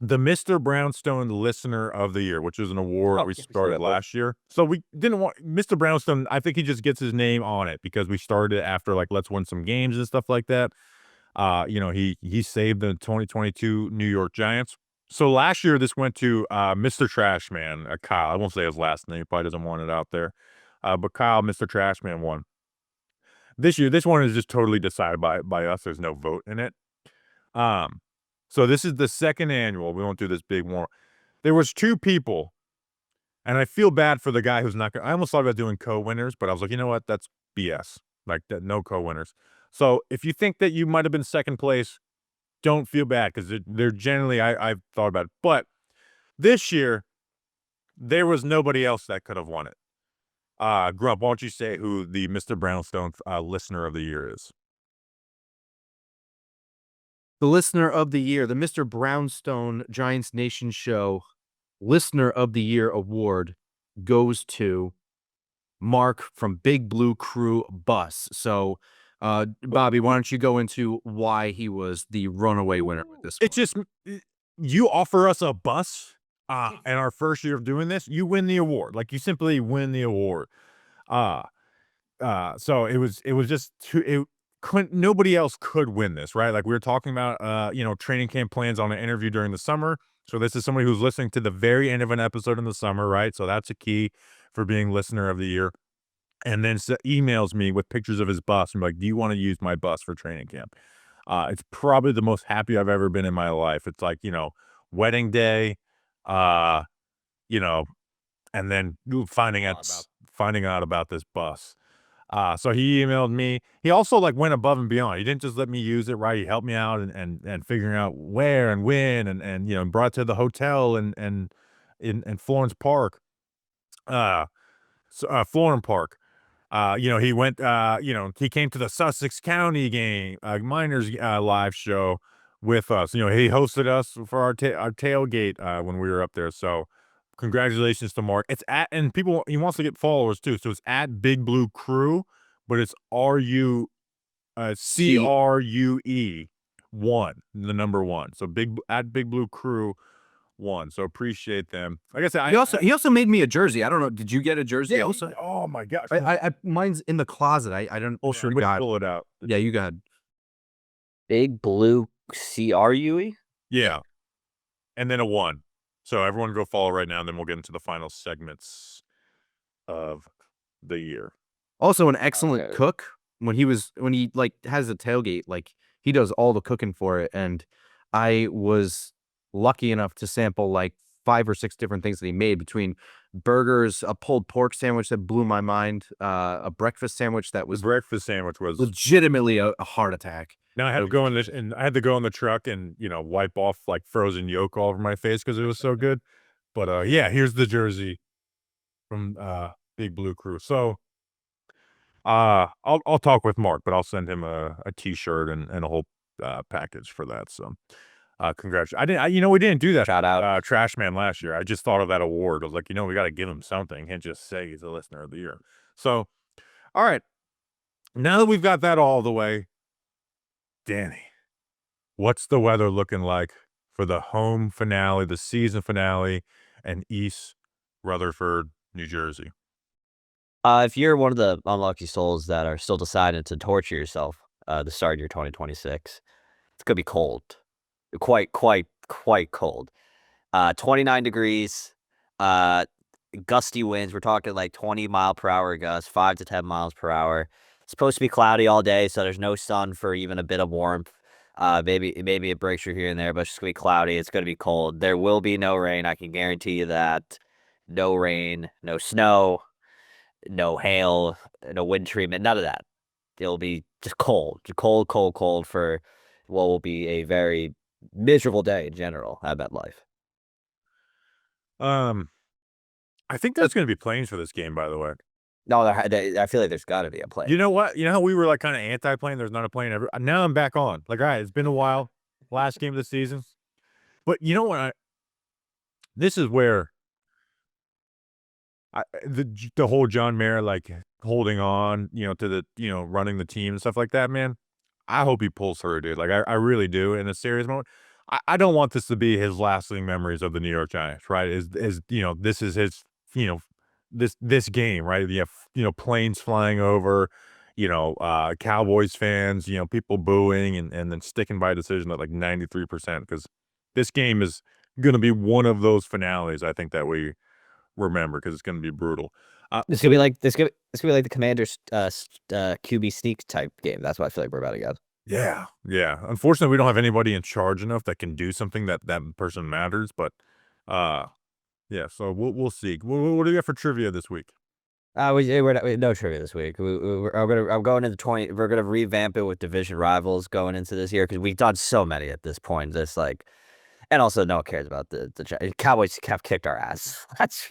Speaker 1: the Mr. Brownstone Listener of the Year, which is an award we started last year. So we didn't want Mr. Brownstone. I think he just gets his name on it because we started after like let's win some games and stuff like that. You know, he saved the 2022 New York Giants. So last year this went to Mr. Trashman, Kyle. I won't say his last name. He probably doesn't want it out there. But Kyle, Mr. Trashman, won. This year, this one is just totally decided by us. There's no vote in it. So this is the second annual. We won't do this big one. There was 2 people, and I feel bad for the guy who's not. I almost thought about doing co-winners, but I was like, you know what? That's BS. Like that, no co-winners. So if you think that you might have been second place, don't feel bad because they're generally. I've thought about it, but this year there was nobody else that could have won it. Grump, why don't you say who the Mr. Brownstone Listener of the Year is?
Speaker 3: The Listener of the Year, the Mr. Brownstone Giants Nation Show Listener of the Year award goes to Mark from Big Blue Crew Bus. So, Bobby, why don't you go into why he was the runaway winner with this one?
Speaker 1: It's just, you offer us a bus in our first year of doing this, you win the award. Like, you simply win the award. So it was just nobody else could win this, right? Like we were talking about, you know, training camp plans on an interview during the summer. So this is somebody who's listening to the very end of an episode in the summer, right? So that's a key for being Listener of the Year. And then emails me with pictures of his bus and like, do you want to use my bus for training camp? It's probably the most happy I've ever been in my life. It's like, you know, wedding day, you know, and then finding out about this bus. So he emailed me. He also like went above and beyond. He didn't just let me use it, right? He helped me out and figuring out where and when and you know, brought it to the hotel and in Florence Park. Florham Park. You know, he went, you know, he came to the Sussex County game, Miners live show with us. You know, he hosted us for our tailgate when we were up there. So congratulations to Mark. It's at, and people, he wants to get followers too. So it's at Big Blue Crew, but it's CRUE 1, the number 1. So at Big Blue Crew 1. So appreciate them. Like I said,
Speaker 3: he also made me a jersey. I don't know. Did you get a jersey?
Speaker 1: Yeah,
Speaker 3: also?
Speaker 1: Oh my gosh.
Speaker 3: Mine's in the closet. I don't.
Speaker 1: Oh, sure. Pull it out.
Speaker 3: Yeah, you got
Speaker 2: Big Blue CRUE.
Speaker 1: Yeah, and then a 1. So everyone go follow right now, and then we'll get into the final segments of the year.
Speaker 3: Also an excellent cook. When he like has a tailgate, like he does all the cooking for it. And I was lucky enough to sample like 5 or 6 different things that he made, between burgers, a pulled pork sandwich that blew my mind, a breakfast sandwich that
Speaker 1: The
Speaker 3: was
Speaker 1: breakfast sandwich was.
Speaker 3: legitimately a heart attack.
Speaker 1: Now I had to go in this, and I had to go in the truck and wipe off like frozen yolk all over my face because it was so good. But yeah, here's the jersey from Big Blue Crew. So I'll talk with Mark, but I'll send him a T-shirt and a whole package for that. So congrats. We didn't do that.
Speaker 2: Shout out.
Speaker 1: Trash Man last year. I just thought of that award. I was like, we got to give him something and just say he's the listener of the year. So, all right. Now that we've got that all the way, Danny, what's the weather looking like for the home finale, the season finale, in East Rutherford, New Jersey?
Speaker 2: If you're one of the unlucky souls that are still deciding to torture yourself to start your 2026, it's gonna be cold, quite cold. 29 degrees, gusty winds. We're talking like 20-mile-per-hour gusts, 5 to 10 miles per hour. It's supposed to be cloudy all day, so there's no sun for even a bit of warmth. Maybe it breaks through here and there, but it's just gonna be cloudy. It's gonna be cold. There will be no rain. I can guarantee you that. No rain, no snow, no hail, no wind treatment, none of that. It'll be just cold for what will be a very miserable day in general at MetLife.
Speaker 1: I think there's going to be planes for this game, by the way.
Speaker 2: No, I feel like there's got to be a plane.
Speaker 1: You know what? You know how we were like kind of anti-plane? There's not a plane ever. Now I'm back on. Like, all right, it's been a while. Last game of the season. But you know what? This is where the whole John Mayer, like, holding on, to the, running the team and stuff like that, man. I hope he pulls through, dude. Like, I really do in a serious moment. I don't want this to be his lasting memories of the New York Giants, right? This is his, this game, right? You have, planes flying over, Cowboys fans, people booing and then sticking by a decision at like 93%, because this game is going to be one of those finales, I think, that we remember, because it's going to be brutal.
Speaker 2: It's gonna be like the Commanders QB sneak type game. That's what I feel like we're about to get.
Speaker 1: Yeah. Unfortunately, we don't have anybody in charge enough that can do something that person matters. But yeah. So we'll see. What do you got for trivia this week?
Speaker 2: We're no trivia this week. I'm going into 20. We're gonna revamp it with division rivals going into this year, because we've done so many at this point. And also no one cares about the Cowboys have kicked our ass. That's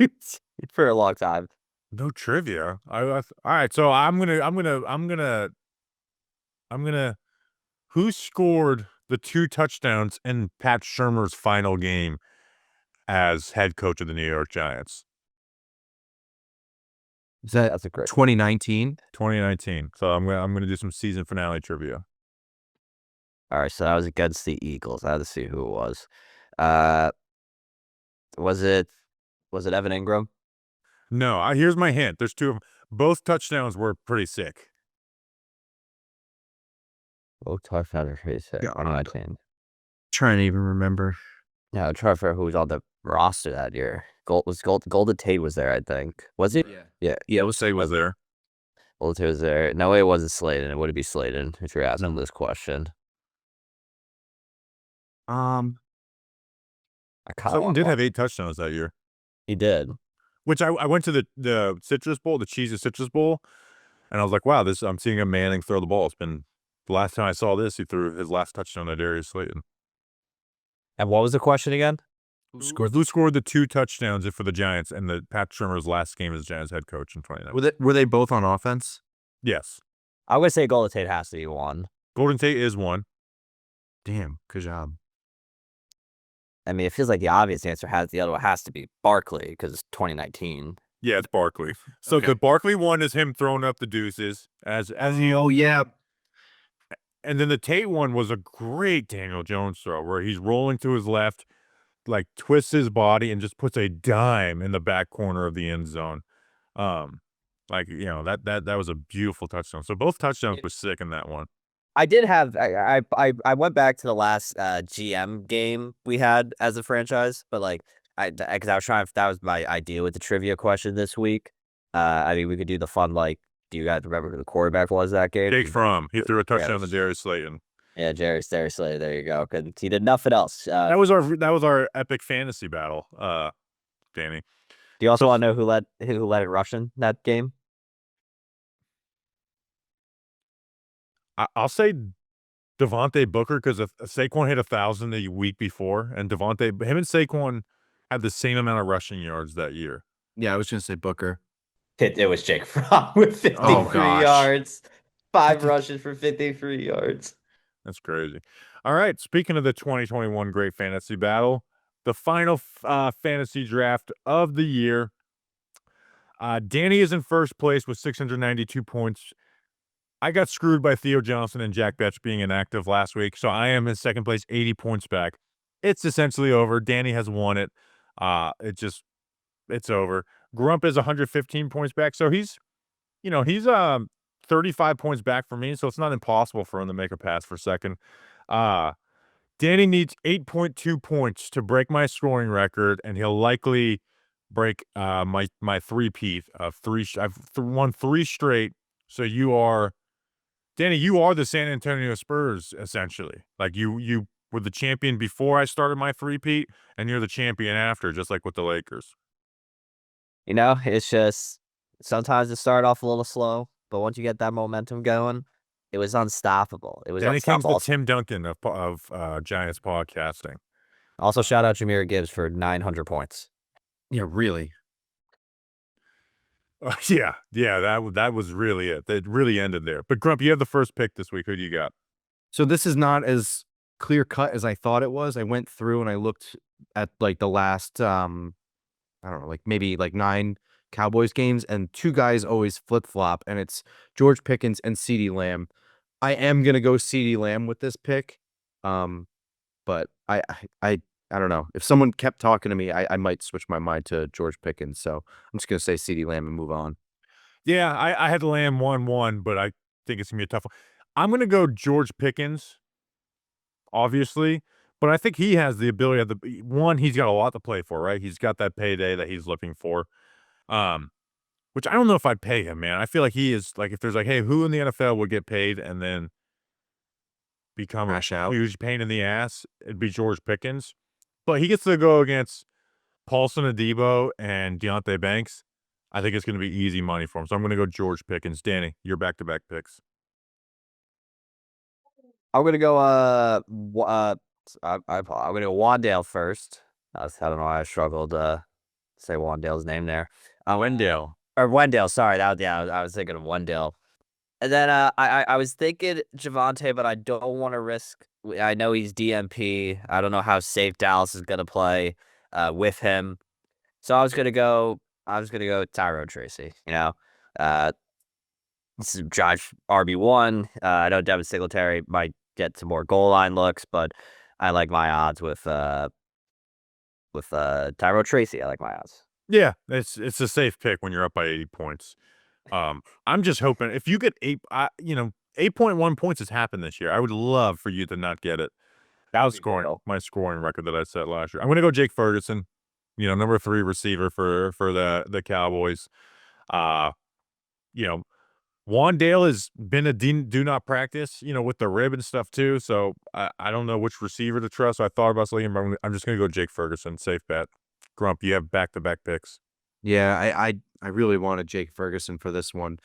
Speaker 2: for a long time.
Speaker 1: No trivia. All right. So I'm gonna. Who scored the 2 touchdowns in Pat Shurmur's final game as head coach of the New York Giants?
Speaker 3: Is that
Speaker 2: That's a great
Speaker 3: 2019?
Speaker 1: 2019. So I'm gonna do some season finale trivia.
Speaker 2: All right, so that was against the Eagles. I had to see who it was. Was it Evan Ingram?
Speaker 1: No, here's my hint. There's 2 of them. Both touchdowns were pretty sick.
Speaker 2: Both touchdowns are pretty sick.
Speaker 3: God.
Speaker 2: 2019.
Speaker 3: Trying to even remember.
Speaker 2: Yeah, I'm trying to figure out who was on the roster that year. Golden Tate was there, I think. Was he? Yeah.
Speaker 1: Let's say was there.
Speaker 2: Golden Tate was there. No, it wasn't Slayton. It would be Slayton if you're asking this question.
Speaker 1: Someone did have 8 touchdowns that year.
Speaker 2: He did.
Speaker 1: Which I went to the Citrus Bowl, the Cheesy Citrus Bowl, and I was like, wow, I'm seeing a Manning throw the ball. It's been the last time I saw this, he threw his last touchdown to Darius Slayton.
Speaker 2: And what was the question again?
Speaker 1: Who scored the 2 touchdowns for the Giants and the Pat Shurmur's last game as Giants head coach in 2019?
Speaker 3: Were they both on offense?
Speaker 1: Yes.
Speaker 2: I'm gonna say Golden Tate has to be one.
Speaker 1: Golden Tate is one.
Speaker 3: Damn, good job.
Speaker 2: I mean, it feels like the obvious answer the other one has to be Barkley, because it's 2019.
Speaker 1: Yeah, it's Barkley. So
Speaker 3: Okay.
Speaker 1: the Barkley one is him throwing up the deuces as he.
Speaker 3: Oh yeah.
Speaker 1: And then the Tate one was a great Daniel Jones throw where he's rolling to his left, like twists his body and just puts a dime in the back corner of the end zone. That was a beautiful touchdown. So both touchdowns were sick in that one.
Speaker 2: I did have I went back to the last GM game we had as a franchise, but because I was trying, that was my idea with the trivia question this week. I mean, we could do the fun, do you guys remember who the quarterback was that game?
Speaker 1: Jake Fromm. He threw a touchdown to Darius Slayton.
Speaker 2: Yeah, Darius Slay. There you go. He did nothing else.
Speaker 1: That was our epic fantasy battle, Danny.
Speaker 2: Do you also want to know who led it rushing that game?
Speaker 1: I'll say Devontae Booker because Saquon hit 1,000 the week before, and him and Saquon had the same amount of rushing yards that year.
Speaker 3: Yeah, I was gonna say Booker.
Speaker 2: It was Jake Fromm with 53
Speaker 3: gosh.
Speaker 2: yards, 5 rushes for 53 yards.
Speaker 1: That's crazy. All right, speaking of the 2021 Great Fantasy Battle, the final fantasy draft of the year. Danny is in first place with 692 points. I got screwed by Theo Johnson and Jack Betch being inactive last week, so I am in second place, 80 points back. It's essentially over. Danny has won it. It's over. Grump is 115 points back, so he's 35 points back for me, so it's not impossible for him to make a pass for second. Danny needs 8.2 points to break my scoring record, and he'll likely break my three-peat of three. I've won 3 straight, so Danny, you are the San Antonio Spurs, essentially. Like, you were the champion before I started my three-peat, and you're the champion after, just like with the Lakers.
Speaker 2: It's just sometimes it started off a little slow, but once you get that momentum going, it was unstoppable. It was
Speaker 1: Danny King's the
Speaker 2: unstoppable.
Speaker 1: Tim Duncan of Giants podcasting.
Speaker 2: Also, shout out Jahmyr Gibbs for 900 points.
Speaker 3: Yeah, really.
Speaker 1: Yeah, that was really it. It really ended there. But Grump, you have the first pick this week. Who do you got?
Speaker 3: So this is not as clear cut as I thought it was. I went through and I looked at like the last I don't know, like maybe like 9 Cowboys games, and 2 guys always flip-flop, and it's George Pickens and CeeDee Lamb. I am gonna go CeeDee Lamb with this pick. But I don't know. If someone kept talking to me, I might switch my mind to George Pickens. So I'm just gonna say CeeDee Lamb and move on.
Speaker 1: Yeah, I had Lamb 1-1, but I think it's gonna be a tough one. I'm gonna go George Pickens, obviously, but I think he has the ability he's got a lot to play for, right? He's got that payday that he's looking for. Which I don't know if I'd pay him, man. I feel like he is like, if there's like, hey, who in the NFL would get paid and then become
Speaker 3: Crash
Speaker 1: a
Speaker 3: out.
Speaker 1: huge pain in the ass, it'd be George Pickens. But he gets to go against Paulson Adebo and Deontay Banks. I think it's going to be easy money for him. So I'm going to go George Pickens. Danny, your back-to-back picks.
Speaker 2: I'm gonna go. I'm gonna go Wandale first. I don't know why I struggled to say Wandale's name there.
Speaker 1: Wendell.
Speaker 2: Or Wendell. Sorry, I was thinking of Wendell. And then I was thinking Javonte, but I don't want to risk. I know he's DMP. I don't know how safe Dallas is gonna play with him. So I was gonna go Tyrone Tracy. This is Josh RB1. I know Devin Singletary might get some more goal line looks, but I like my odds with Tyrone Tracy. I like my odds.
Speaker 1: Yeah, it's a safe pick when you're up by 80 points. I'm just hoping if you get 8.1 points has happened this year. I would love for you to not get it. That was my scoring record that I set last year. I'm gonna go Jake Ferguson, number 3 receiver for the Cowboys. Wandale has been a do not practice, with the rib and stuff too. So I don't know which receiver to trust. So I thought about selecting him, but I'm just gonna go Jake Ferguson. Safe bet. Grump, you have back-to-back picks.
Speaker 3: Yeah, I really wanted Jake Ferguson for this one.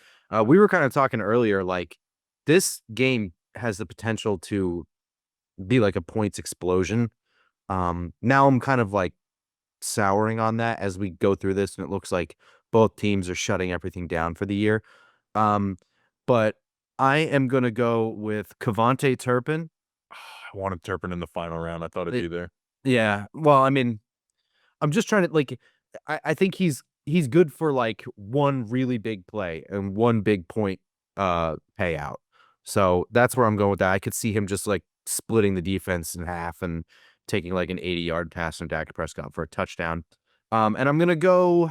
Speaker 3: We were kind of talking earlier, like this game has the potential to be like a points explosion. Now I'm kind of like souring on that as we go through this, and it looks like both teams are shutting everything down for the year. But I am gonna go with Kevontae Turpin.
Speaker 1: I wanted Turpin in the final round. I thought it'd be there.
Speaker 3: Yeah, well, I mean, I'm just trying to like, I think he's good for like one really big play and one big point payout. So that's where I'm going with that. I could see him just like splitting the defense in half and taking like an 80-yard pass from Dak Prescott for a touchdown. And I'm gonna go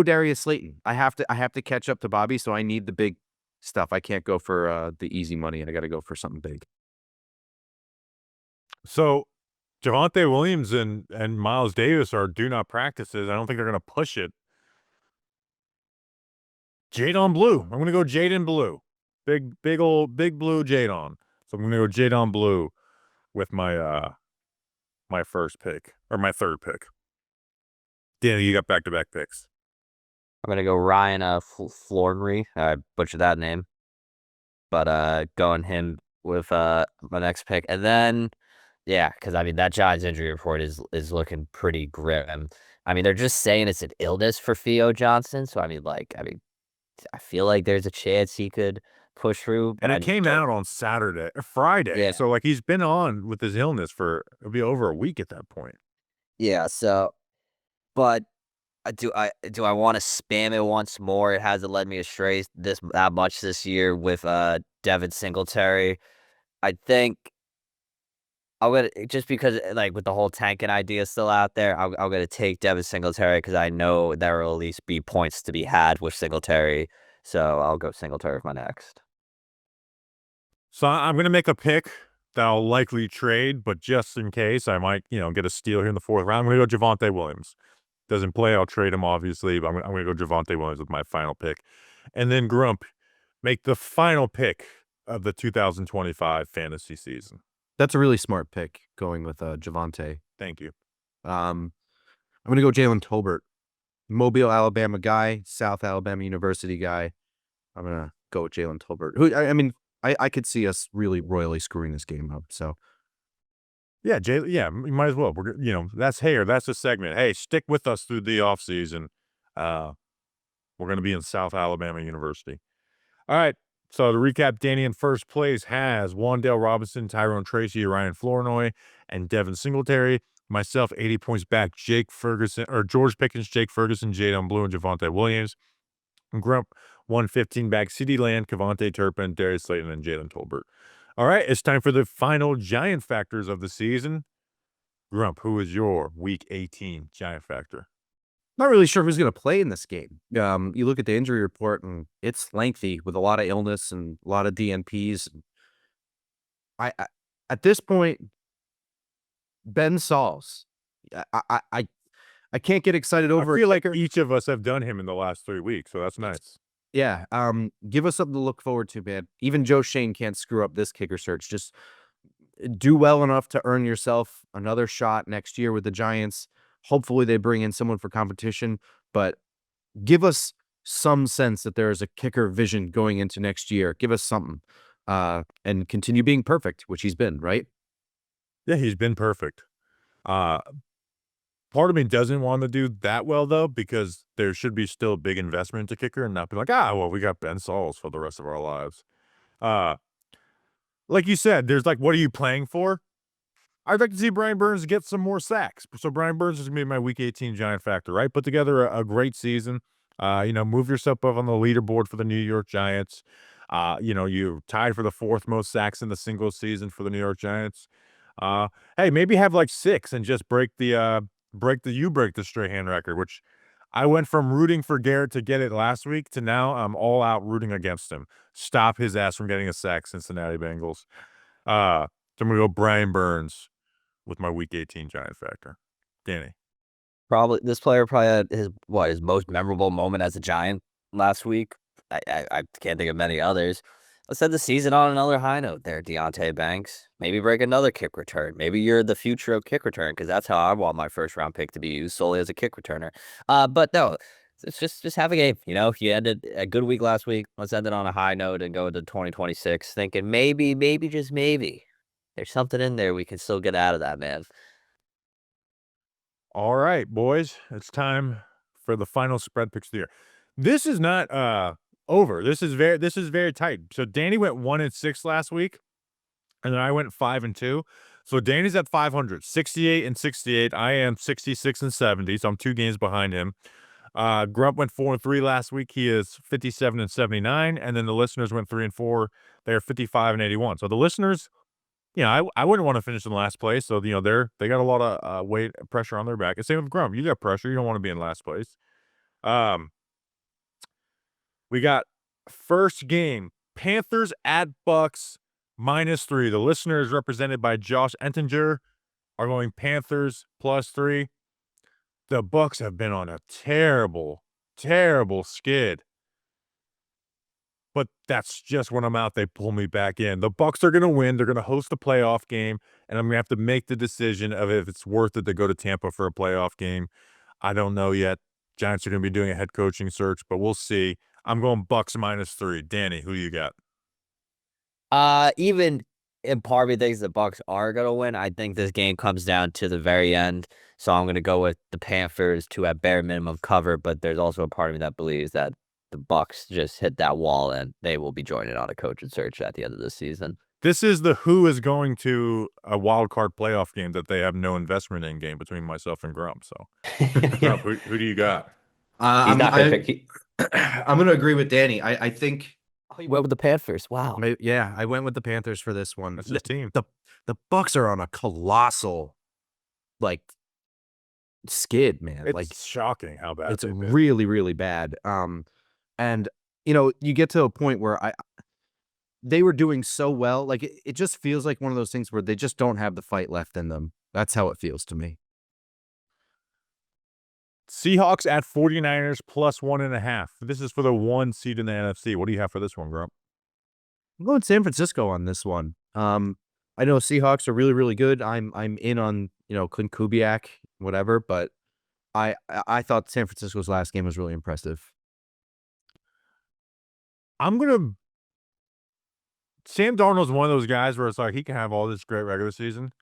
Speaker 3: Darius Slayton. I have to catch up to Bobby, so I need the big stuff. I can't go for the easy money, and I got to go for something big.
Speaker 1: So Javonte Williams and Miles Davis are do not practices. I don't think they're gonna push it. Jadon Blue. I'm gonna go Jadon Blue. Big blue Jadon. So I'm going to go Jadon Blue with my my first pick, or my third pick. Danny, you got back-to-back picks.
Speaker 2: I'm gonna go Ryan Flournoy. I butchered that name, but going him with my next pick, and then yeah, because I mean that Giants injury report is looking pretty grim. I mean they're just saying it's an illness for Theo Johnson, so I mean I feel like there's a chance he could push through, but
Speaker 1: And
Speaker 2: I
Speaker 1: it
Speaker 2: just
Speaker 1: came
Speaker 2: don't.
Speaker 1: out on Friday.
Speaker 2: Yeah,
Speaker 1: So, like, he's been on with his illness for, it'll be over a week at that point.
Speaker 2: yeah. So, but do I want to spam it once more? It hasn't led me astray that much this year with Devin Singletary. I think I'm gonna just because like with the whole tanking idea still out there, I'm gonna take Devin Singletary because I know there will at least be points to be had with Singletary. So I'll go Singletary with my next.
Speaker 1: So I'm going to make a pick that I'll likely trade, but just in case, I might, get a steal here in the fourth round. I'm going to go Javonte Williams. Doesn't play, I'll trade him, obviously, but I'm going to go Javonte Williams with my final pick. And then Grump, make the final pick of the 2025 fantasy season.
Speaker 3: That's a really smart pick going with Javonte.
Speaker 1: Thank you.
Speaker 3: I'm going to go Jalen Tolbert, Mobile, Alabama guy, South Alabama University guy. I'm going to go with Jalen Tolbert. Who I mean, I could see us really royally screwing this game up. So
Speaker 1: Yeah, you might as well. That's the segment. Hey, stick with us through the offseason. We're going to be in South Alabama University. All right. So to recap, Danny in first place has Wan'Dale Robinson, Tyrone Tracy, Ryan Flournoy, and Devin Singletary. Myself, 80 points back, George Pickens, Jake Ferguson, Jadon Blue, and Javonte Williams. And Grump, 115 back, CeeDee Lamb, Kevontae Turpin, Darius Slayton, and Jalen Tolbert. All right, it's time for the final Giant factors of the season. Grump, who is your Week 18 Giant factor?
Speaker 3: not really sure who's going to play in this game. You look at the injury report and it's lengthy with a lot of illness and a lot of DNPs. I at this point, Ben Sauls. I can't get excited over.
Speaker 1: I feel like each of us have done him in the last 3 weeks, so that's nice.
Speaker 3: Yeah. Give us something to look forward to, man. Even Joe Schoen can't screw up this kicker search. Just do well enough to earn yourself another shot next year with the Giants. Hopefully they bring in someone for competition, but give us some sense that there is a kicker vision going into next year. Give us something, and continue being perfect, which he's been, right?
Speaker 1: Yeah, he's been perfect. Part of me doesn't want to do that well, though, because there should be still a big investment into kicker and not be like, well, we got Ben Sauls for the rest of our lives. Like you said, there's like, what are you playing for? I'd like to see Brian Burns get some more sacks. So Brian Burns is going to be my Week 18 Giant factor, right? Put together a great season. Move yourself up on the leaderboard for the New York Giants. You're tied for the fourth most sacks in the single season for the New York Giants. Hey, maybe have like 6 and just break the Strahan record, which I went from rooting for Garrett to get it last week to now I'm all out rooting against him. Stop his ass from getting a sack, Cincinnati Bengals. So I'm going to go Brian Burns with my Week 18 Giant factor. Danny.
Speaker 2: This player had his most memorable moment as a Giant last week. I can't think of many others. Let's end the season on another high note there, Deontay Banks. Maybe break another kick return. Maybe you're the future of kick return because that's how I want my first round pick to be used, solely as a kick returner. But no, it's just have a game. You ended a good week last week. Let's end it on a high note and go into 2026 thinking maybe, just maybe, there's something in there we can still get out of that, man.
Speaker 1: All right, boys. It's time for the final spread picks of the year. This is not over. This is very tight. So Danny went 1-6 last week, and then I went 5-2. So Danny's at 500, 68-68. I am 66-70. So I'm 2 games behind him. Grump went 4-3 last week. He is 57-79, and then the listeners went 3-4. They're 55-81. So the listeners, I wouldn't want to finish in last place. So they got a lot of weight pressure on their back. And same with Grump. You got pressure. You don't want to be in last place. We got first game, Panthers at Bucks -3. The listeners, represented by Josh Entinger, are going Panthers +3. The Bucks have been on a terrible, terrible skid. but that's just when I'm out, they pull me back in. The Bucs are going to win. They're going to host a playoff game, and I'm going to have to make the decision of if it's worth it to go to Tampa for a playoff game. I don't know yet. Giants are going to be doing a head coaching search, but we'll see. I'm going Bucs -3. Danny, who you got?
Speaker 2: Even in part of me thinks the Bucs are gonna win. I think this game comes down to the very end, so I'm gonna go with the Panthers to at bare minimum cover. But there's also a part of me that believes that the Bucs just hit that wall and they will be joining on a coaching search at the end of the season.
Speaker 1: This is the who is going to a wild card playoff game that they have no investment in game between myself and Grump. So, Grump, who do you got?
Speaker 2: He's not gonna pick.
Speaker 4: I'm going to agree with Danny. I think
Speaker 2: Oh, you went with the Panthers. Wow.
Speaker 3: Yeah, I went with the Panthers for this one.
Speaker 1: That's his team.
Speaker 3: The Bucs are on a colossal, like, skid, man.
Speaker 1: It's
Speaker 3: like,
Speaker 1: shocking how bad
Speaker 3: it's
Speaker 1: they've been.
Speaker 3: really, really bad. And you get to a point where they were doing so well. Like, it just feels like one of those things where they just don't have the fight left in them. That's how it feels to me.
Speaker 1: Seahawks at 49ers +1.5. This is for the 1 seed in the NFC. What do you have for this one, Grump?
Speaker 3: I'm going San Francisco on this one. I know Seahawks are really, really good. I'm in on Clint Kubiak, whatever, but I thought San Francisco's last game was really impressive.
Speaker 1: Sam Darnold's one of those guys where it's like he can have all this great regular season.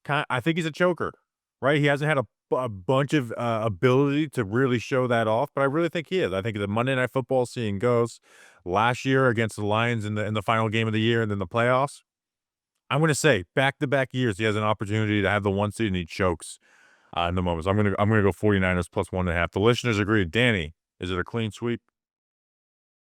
Speaker 1: I think he's a choker, right? He hasn't had a bunch of ability to really show that off, but I really think he is. I think the Monday Night Football seeing goes last year against the Lions in the final game of the year and then the playoffs. I'm going to say back-to-back years he has an opportunity to have the 1 seed and he chokes in the moments. I'm going to go 49ers +1.5. The listeners agree. Danny, is it a clean sweep?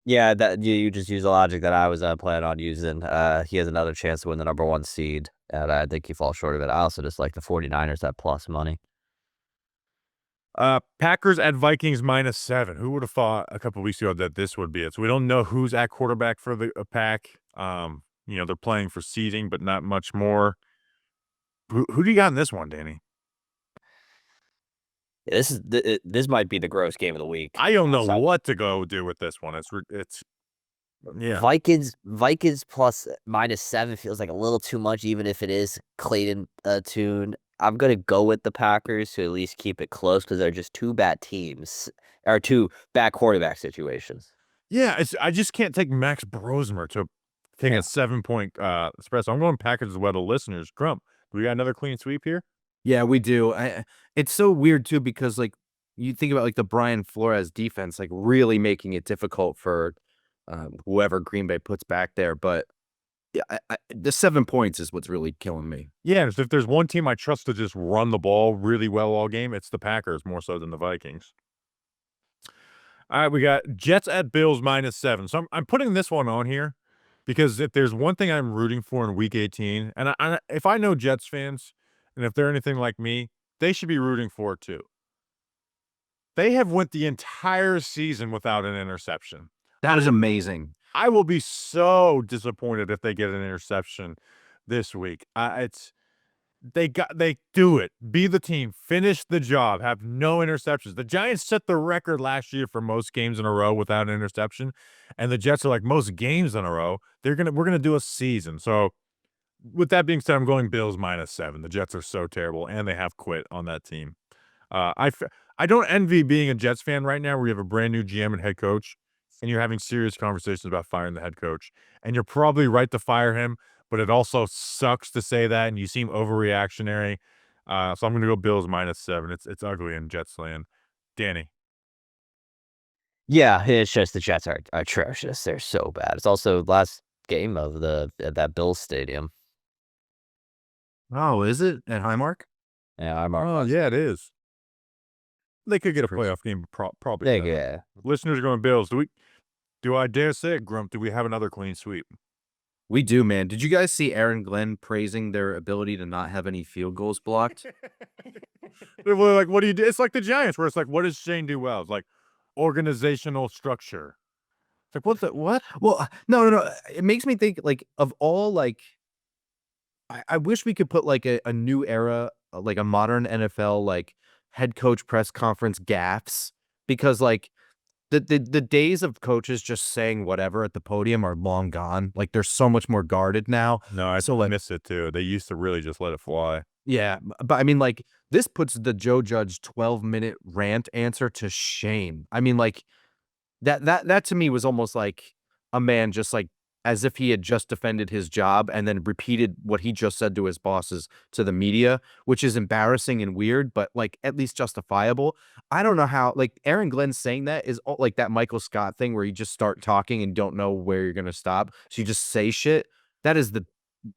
Speaker 2: Yeah, that you just use the logic that I was planning on using. He has another chance to win the number 1 seed, and I think he falls short of it. I also just like the 49ers at plus money.
Speaker 1: Packers at Vikings -7. Who would have thought a couple weeks ago that this would be it? So we don't know who's at quarterback for the Pack. They're playing for seeding, but not much more. Who do you got in this one, Danny?
Speaker 2: Yeah, this might be the gross game of the week.
Speaker 1: I don't know what to go do with this one. It's yeah.
Speaker 2: Vikings plus -7 feels like a little too much, even if it is Clayton Tune. I'm gonna go with the Packers to at least keep it close because they're just two bad teams or two bad quarterback situations.
Speaker 1: Yeah, I just can't take Max Brosmer to take a 7-point spread. So I'm going Packers as well to listeners. Grump, do we got another clean sweep here?
Speaker 3: Yeah, we do. It's so weird too because like you think about like the Brian Flores defense, like really making it difficult for whoever Green Bay puts back there. But yeah, the 7 points is what's really killing me.
Speaker 1: Yeah, if there's one team I trust to just run the ball really well all game, it's the Packers more so than the Vikings. All right, we got Jets at Bills -7. So I'm putting this one on here because if there's one thing I'm rooting for in Week 18, and if I know Jets fans, and if they're anything like me, they should be rooting for it too. They have went the entire season without an interception.
Speaker 3: That is amazing.
Speaker 1: I will be so disappointed if they get an interception this week. They do it. Be the team. Finish the job. Have no interceptions. The Giants set the record last year for most games in a row without an interception, and the Jets are like most games in a row. We're gonna do a season. So, with that being said, I'm going Bills -7. The Jets are so terrible, and they have quit on that team. I don't envy being a Jets fan right now, where you have a brand new GM and head coach, and you're having serious conversations about firing the head coach, and you're probably right to fire him. But it also sucks to say that, and you seem overreactionary. So I'm going to go Bills -7. It's ugly in Jets land. Danny.
Speaker 2: Yeah, it's just the Jets are atrocious. They're so bad. It's also last game of that Bills stadium.
Speaker 3: Oh, is it at Highmark?
Speaker 2: Yeah,
Speaker 1: Oh, yeah, it is. They could get a playoff game, probably.
Speaker 2: Yeah.
Speaker 1: Listeners are going Bills. Do I dare say it, Grump? Do we have another clean sweep?
Speaker 3: We do, man. Did you guys see Aaron Glenn praising their ability to not have any field goals blocked?
Speaker 1: They're like, what do you do? It's like the Giants, where it's like, what does Shane do well? It's like organizational structure. It's like, what?
Speaker 3: Well, no. It makes me think like of all like I wish we could put like a new era, like a modern NFL like head coach press conference gaffes because like the days of coaches just saying whatever at the podium are long gone. Like they're so much more guarded now.
Speaker 1: No, I
Speaker 3: So, like-
Speaker 1: miss it too. They used to really just let it fly.
Speaker 3: Yeah, but I mean, like this puts the Joe Judge 12-minute rant answer to shame. I mean, like that to me was almost like a man just like as if he had just defended his job and then repeated what he just said to his bosses to the media, which is embarrassing and weird, but like at least justifiable. I don't know how like Aaron Glenn saying that is like that Michael Scott thing where you just start talking and don't know where you're gonna stop, so you just say shit. That is the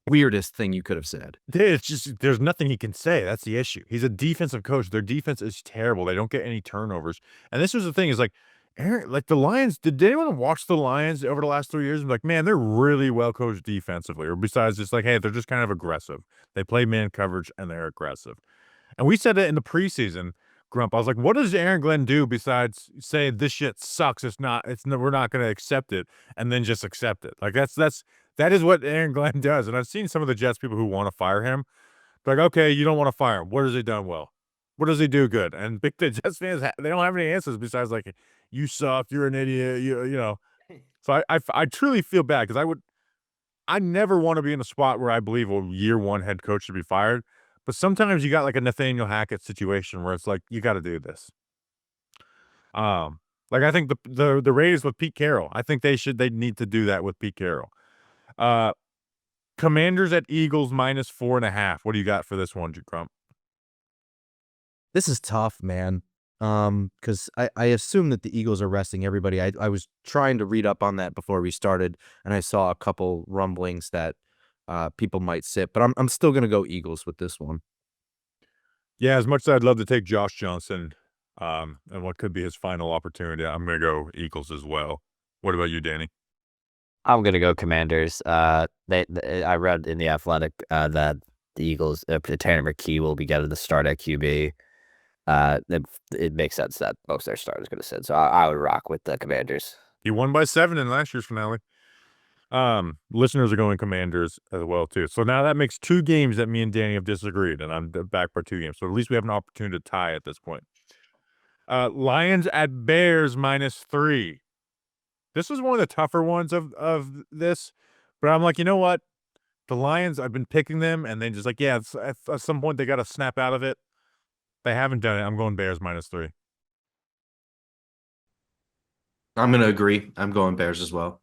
Speaker 3: weirdest thing you could have said.
Speaker 1: It's just there's nothing he can say. That's the issue. He's a defensive coach. Their defense is terrible. They don't get any turnovers. And this was the thing is like Aaron, like the Lions, did anyone watch the Lions over the last 3 years? And be like, man, they're really well coached defensively. Or besides just like, hey, they're just kind of aggressive. They play man coverage and they're aggressive. And we said it in the preseason, Grump. I was like, what does Aaron Glenn do besides say this shit sucks? We're not going to accept it, and then just accept it. Like that is what Aaron Glenn does. And I've seen some of the Jets people who want to fire him. Like, okay, you don't want to fire him. What has he done well? What does he do good? And big Jets fans, they don't have any answers besides like, you suck, you're an idiot, you know. So I truly feel bad because I never want to be in a spot where I believe a year one head coach should be fired. But sometimes you got like a Nathaniel Hackett situation where it's like, you got to do this. Like I think the Raiders with Pete Carroll, I think they need to do that with Pete Carroll. Commanders at Eagles -4.5. What do you got for this one, Grump?
Speaker 3: This is tough, man. Because I assume that the Eagles are resting everybody. I was trying to read up on that before we started, and I saw a couple rumblings that people might sit, but I'm still gonna go Eagles with this one.
Speaker 1: Yeah, as much as I'd love to take Josh Johnson, and what could be his final opportunity, I'm gonna go Eagles as well. What about you, Danny?
Speaker 2: I'm gonna go Commanders. I read in the Athletic that the Eagles, Tanner McKee will be getting the start at QB. It makes sense that most of their starters going to sit. So I would rock with the Commanders.
Speaker 1: He won by 7 in last year's finale. Listeners are going Commanders as well too. So now that makes 2 games that me and Danny have disagreed, and I'm back by 2 games. So at least we have an opportunity to tie at this point. Lions at Bears -3. This was one of the tougher ones of this, but I'm like, you know what? The Lions, I've been picking them, and then just like, yeah, at some point they got to snap out of it. They haven't done it. I'm going Bears -3.
Speaker 4: I'm gonna agree. I'm going Bears as well.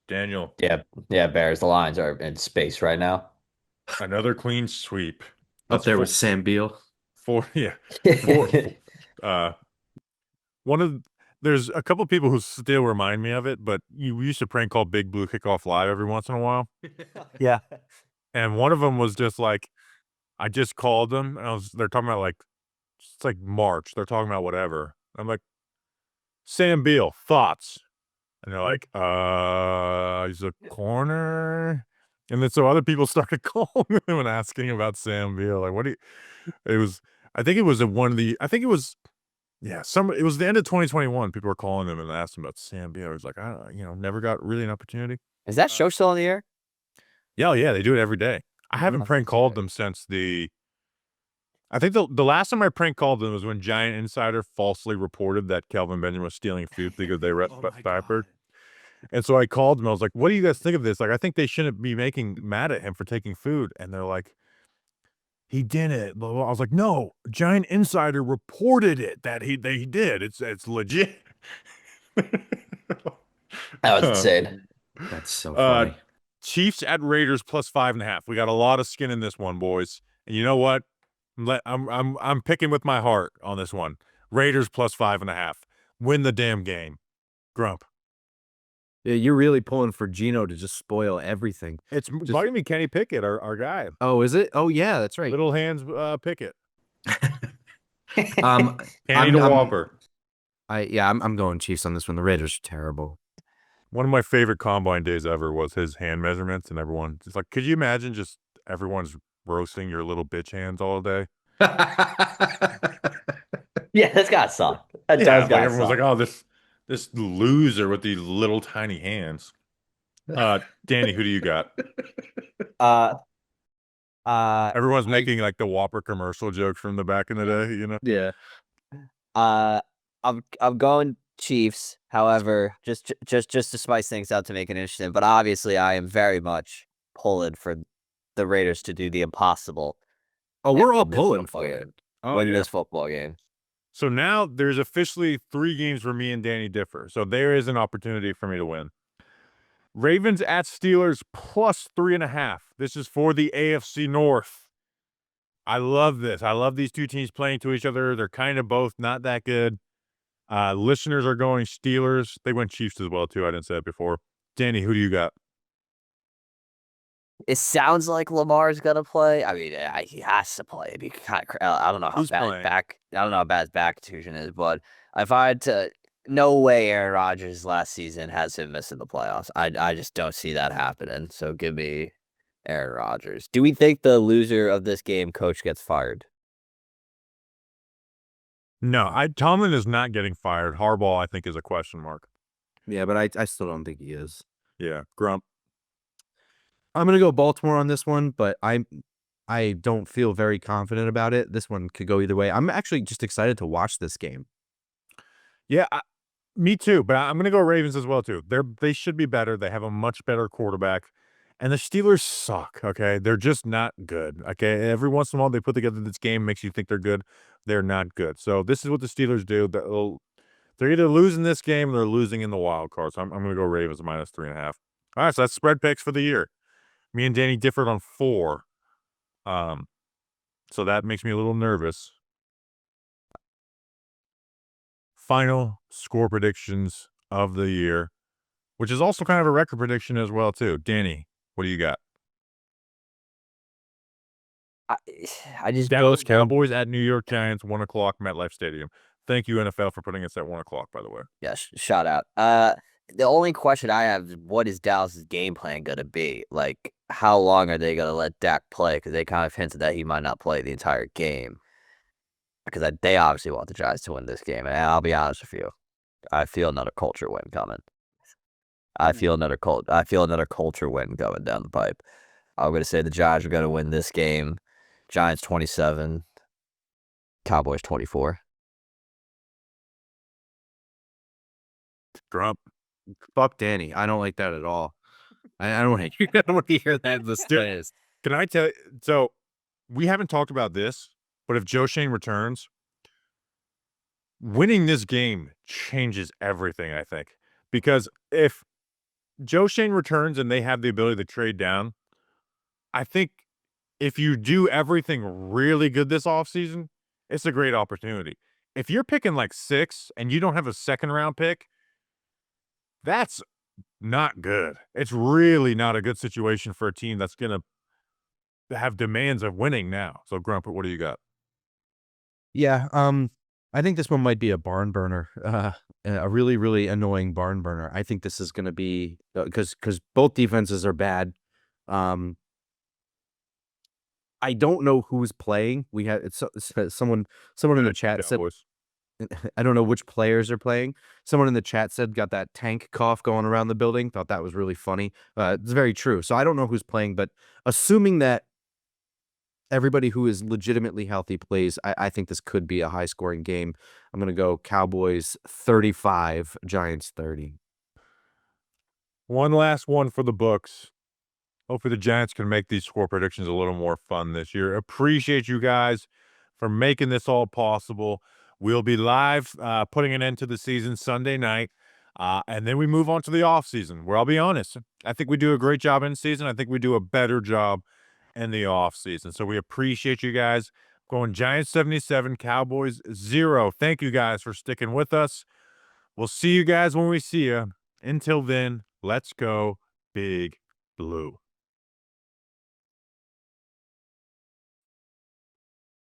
Speaker 1: Daniel,
Speaker 2: Yeah, Bears. The Lions are in space right now.
Speaker 1: another clean sweep.
Speaker 4: Up there with Sam Beal.
Speaker 1: There's a couple people who still remind me of it, but we used to prank call Big Blue Kickoff Live every once in a while.
Speaker 2: Yeah.
Speaker 1: And one of them was just like, I just called them, and they're talking about like, it's like March. They're talking about whatever. I'm like, Sam Beal, thoughts? And they're like, he's a corner. And then so other people started calling him and asking about Sam Beal. Like, it was the end of 2021. People were calling him and asking about Sam Beal. He was like, never got really an opportunity.
Speaker 2: Is that show still in the air?
Speaker 1: Yeah, they do it every day. I haven't prank called them since I think the last time I prank called them was when Giant Insider falsely reported that Kelvin Benjamin was stealing food because they read diapered. And so I called them. I was like, what do you guys think of this? Like, I think they shouldn't be making mad at him for taking food. And they're like, he didn't. Blah, blah. I was like, no, Giant Insider reported it that he did. It's legit.
Speaker 2: That was insane.
Speaker 4: That's so funny.
Speaker 1: Chiefs at Raiders +5.5. We got a lot of skin in this one, boys. And you know what? I'm picking with my heart on this one. Raiders +5.5. Win the damn game. Grump.
Speaker 3: Yeah, you're really pulling for Gino to just spoil everything.
Speaker 1: It's might be Kenny Pickett, our guy.
Speaker 3: Oh, is it? Oh, yeah, that's right.
Speaker 1: Little hands Pickett.
Speaker 4: Handy
Speaker 1: to Whopper.
Speaker 3: I'm going Chiefs on this one. The Raiders are terrible.
Speaker 1: One of my favorite combine days ever was his hand measurements, and everyone just like, could you imagine just everyone's roasting your little bitch hands all day?
Speaker 2: Yeah, that's got to suck.
Speaker 1: Everyone's like, oh, this loser with these little tiny hands. Danny, who do you got? Everyone's making like the Whopper commercial jokes from the back in the day, you know?
Speaker 3: Yeah.
Speaker 2: I'm going Chiefs. However, just to spice things up to make it interesting. But obviously, I am very much pulling for the Raiders to do the impossible.
Speaker 3: Oh,
Speaker 2: and
Speaker 3: we're all
Speaker 2: win this
Speaker 3: pulling
Speaker 2: football
Speaker 3: for
Speaker 2: game.
Speaker 3: it. Oh,
Speaker 2: Win
Speaker 3: yeah.
Speaker 2: this football game.
Speaker 1: So now there's officially 3 games where me and Danny differ. So there is an opportunity for me to win. Ravens at Steelers plus 3.5. This is for the AFC North. I love this. I love these two teams playing to each other. They're kind of both not that good. Listeners are going Steelers. They went Chiefs as well, too. I didn't say it before. Danny, who do you got?
Speaker 2: It sounds like Lamar's gonna play. I mean, he has to play. It'd be kind of. I don't know how
Speaker 1: Who's
Speaker 2: bad
Speaker 1: playing?
Speaker 2: I don't know how bad his back contusion is, but if I had to, no way Aaron Rodgers last season has him missing the playoffs. I just don't see that happening. So give me Aaron Rodgers. Do we think the loser of this game coach gets fired?
Speaker 1: No, Tomlin is not getting fired. Harbaugh, I think, is a question mark.
Speaker 3: Yeah, but I still don't think he is.
Speaker 1: Yeah, Grump.
Speaker 3: I'm gonna go Baltimore on this one, but I don't feel very confident about it. This one could go either way. I'm actually just excited to watch this game.
Speaker 1: Yeah, me too, but I'm going to go Ravens as well, too. They should be better. They have a much better quarterback. And the Steelers suck, okay? They're just not good, okay? Every once in a while, they put together this game, makes you think they're good. They're not good. So this is what the Steelers do. They're either losing this game or they're losing in the wild card. So I'm going to go Ravens minus 3.5. All right, so that's spread picks for the year. Me and Danny differed on 4. So that makes me a little nervous. Final score predictions of the year, which is also kind of a record prediction as well, too. Danny, what do you got?
Speaker 2: I just
Speaker 1: Dallas Cowboys at New York Giants, 1 o'clock, MetLife Stadium. Thank you, NFL, for putting us at 1 o'clock, by the way.
Speaker 2: Yes, shout out. The only question I have is what is Dallas's game plan going to be? Like, how long are they going to let Dak play? Because they kind of hinted that he might not play the entire game. Because they obviously want the Giants to win this game. And I'll be honest with you, I feel another culture win coming. I feel another culture win going down the pipe. I'm going to say the Giants are going to win this game. Giants 27, Cowboys 24.
Speaker 1: Grump.
Speaker 3: Fuck Danny. I don't like that at all. I don't want to hear that in the space.
Speaker 1: Can I tell you? So we haven't talked about this, but if Joe Schoen returns, winning this game changes everything, I think. Because if Joe Schoen returns and they have the ability to trade down, I think if you do everything really good this offseason, it's a great opportunity. If you're picking like 6 and you don't have a second-round pick, that's not good. It's really not a good situation for a team that's going to have demands of winning now. So, Grump, what do you got?
Speaker 3: Yeah, I think this one might be a barn burner, a really, really annoying barn burner. I think this is going to be because both defenses are bad. I don't know who's playing. We had someone in the chat said,
Speaker 1: Cowboys.
Speaker 3: I don't know which players are playing. Someone in the chat said got that tank cough going around the building. Thought that was really funny. It's very true. So I don't know who's playing, but assuming that everybody who is legitimately healthy plays, I think this could be a high-scoring game. I'm going to go Cowboys 35, Giants 30.
Speaker 1: One last one for the books. Hopefully the Giants can make these score predictions a little more fun this year. Appreciate you guys for making this all possible. We'll be live putting an end to the season Sunday night, and then we move on to the offseason, where I'll be honest, I think we do a great job in season. I think we do a better job in the offseason. So we appreciate you guys. Going Giants 77, Cowboys 0. Thank you guys for sticking with us. We'll see you guys when we see you. Until then, let's go Big Blue.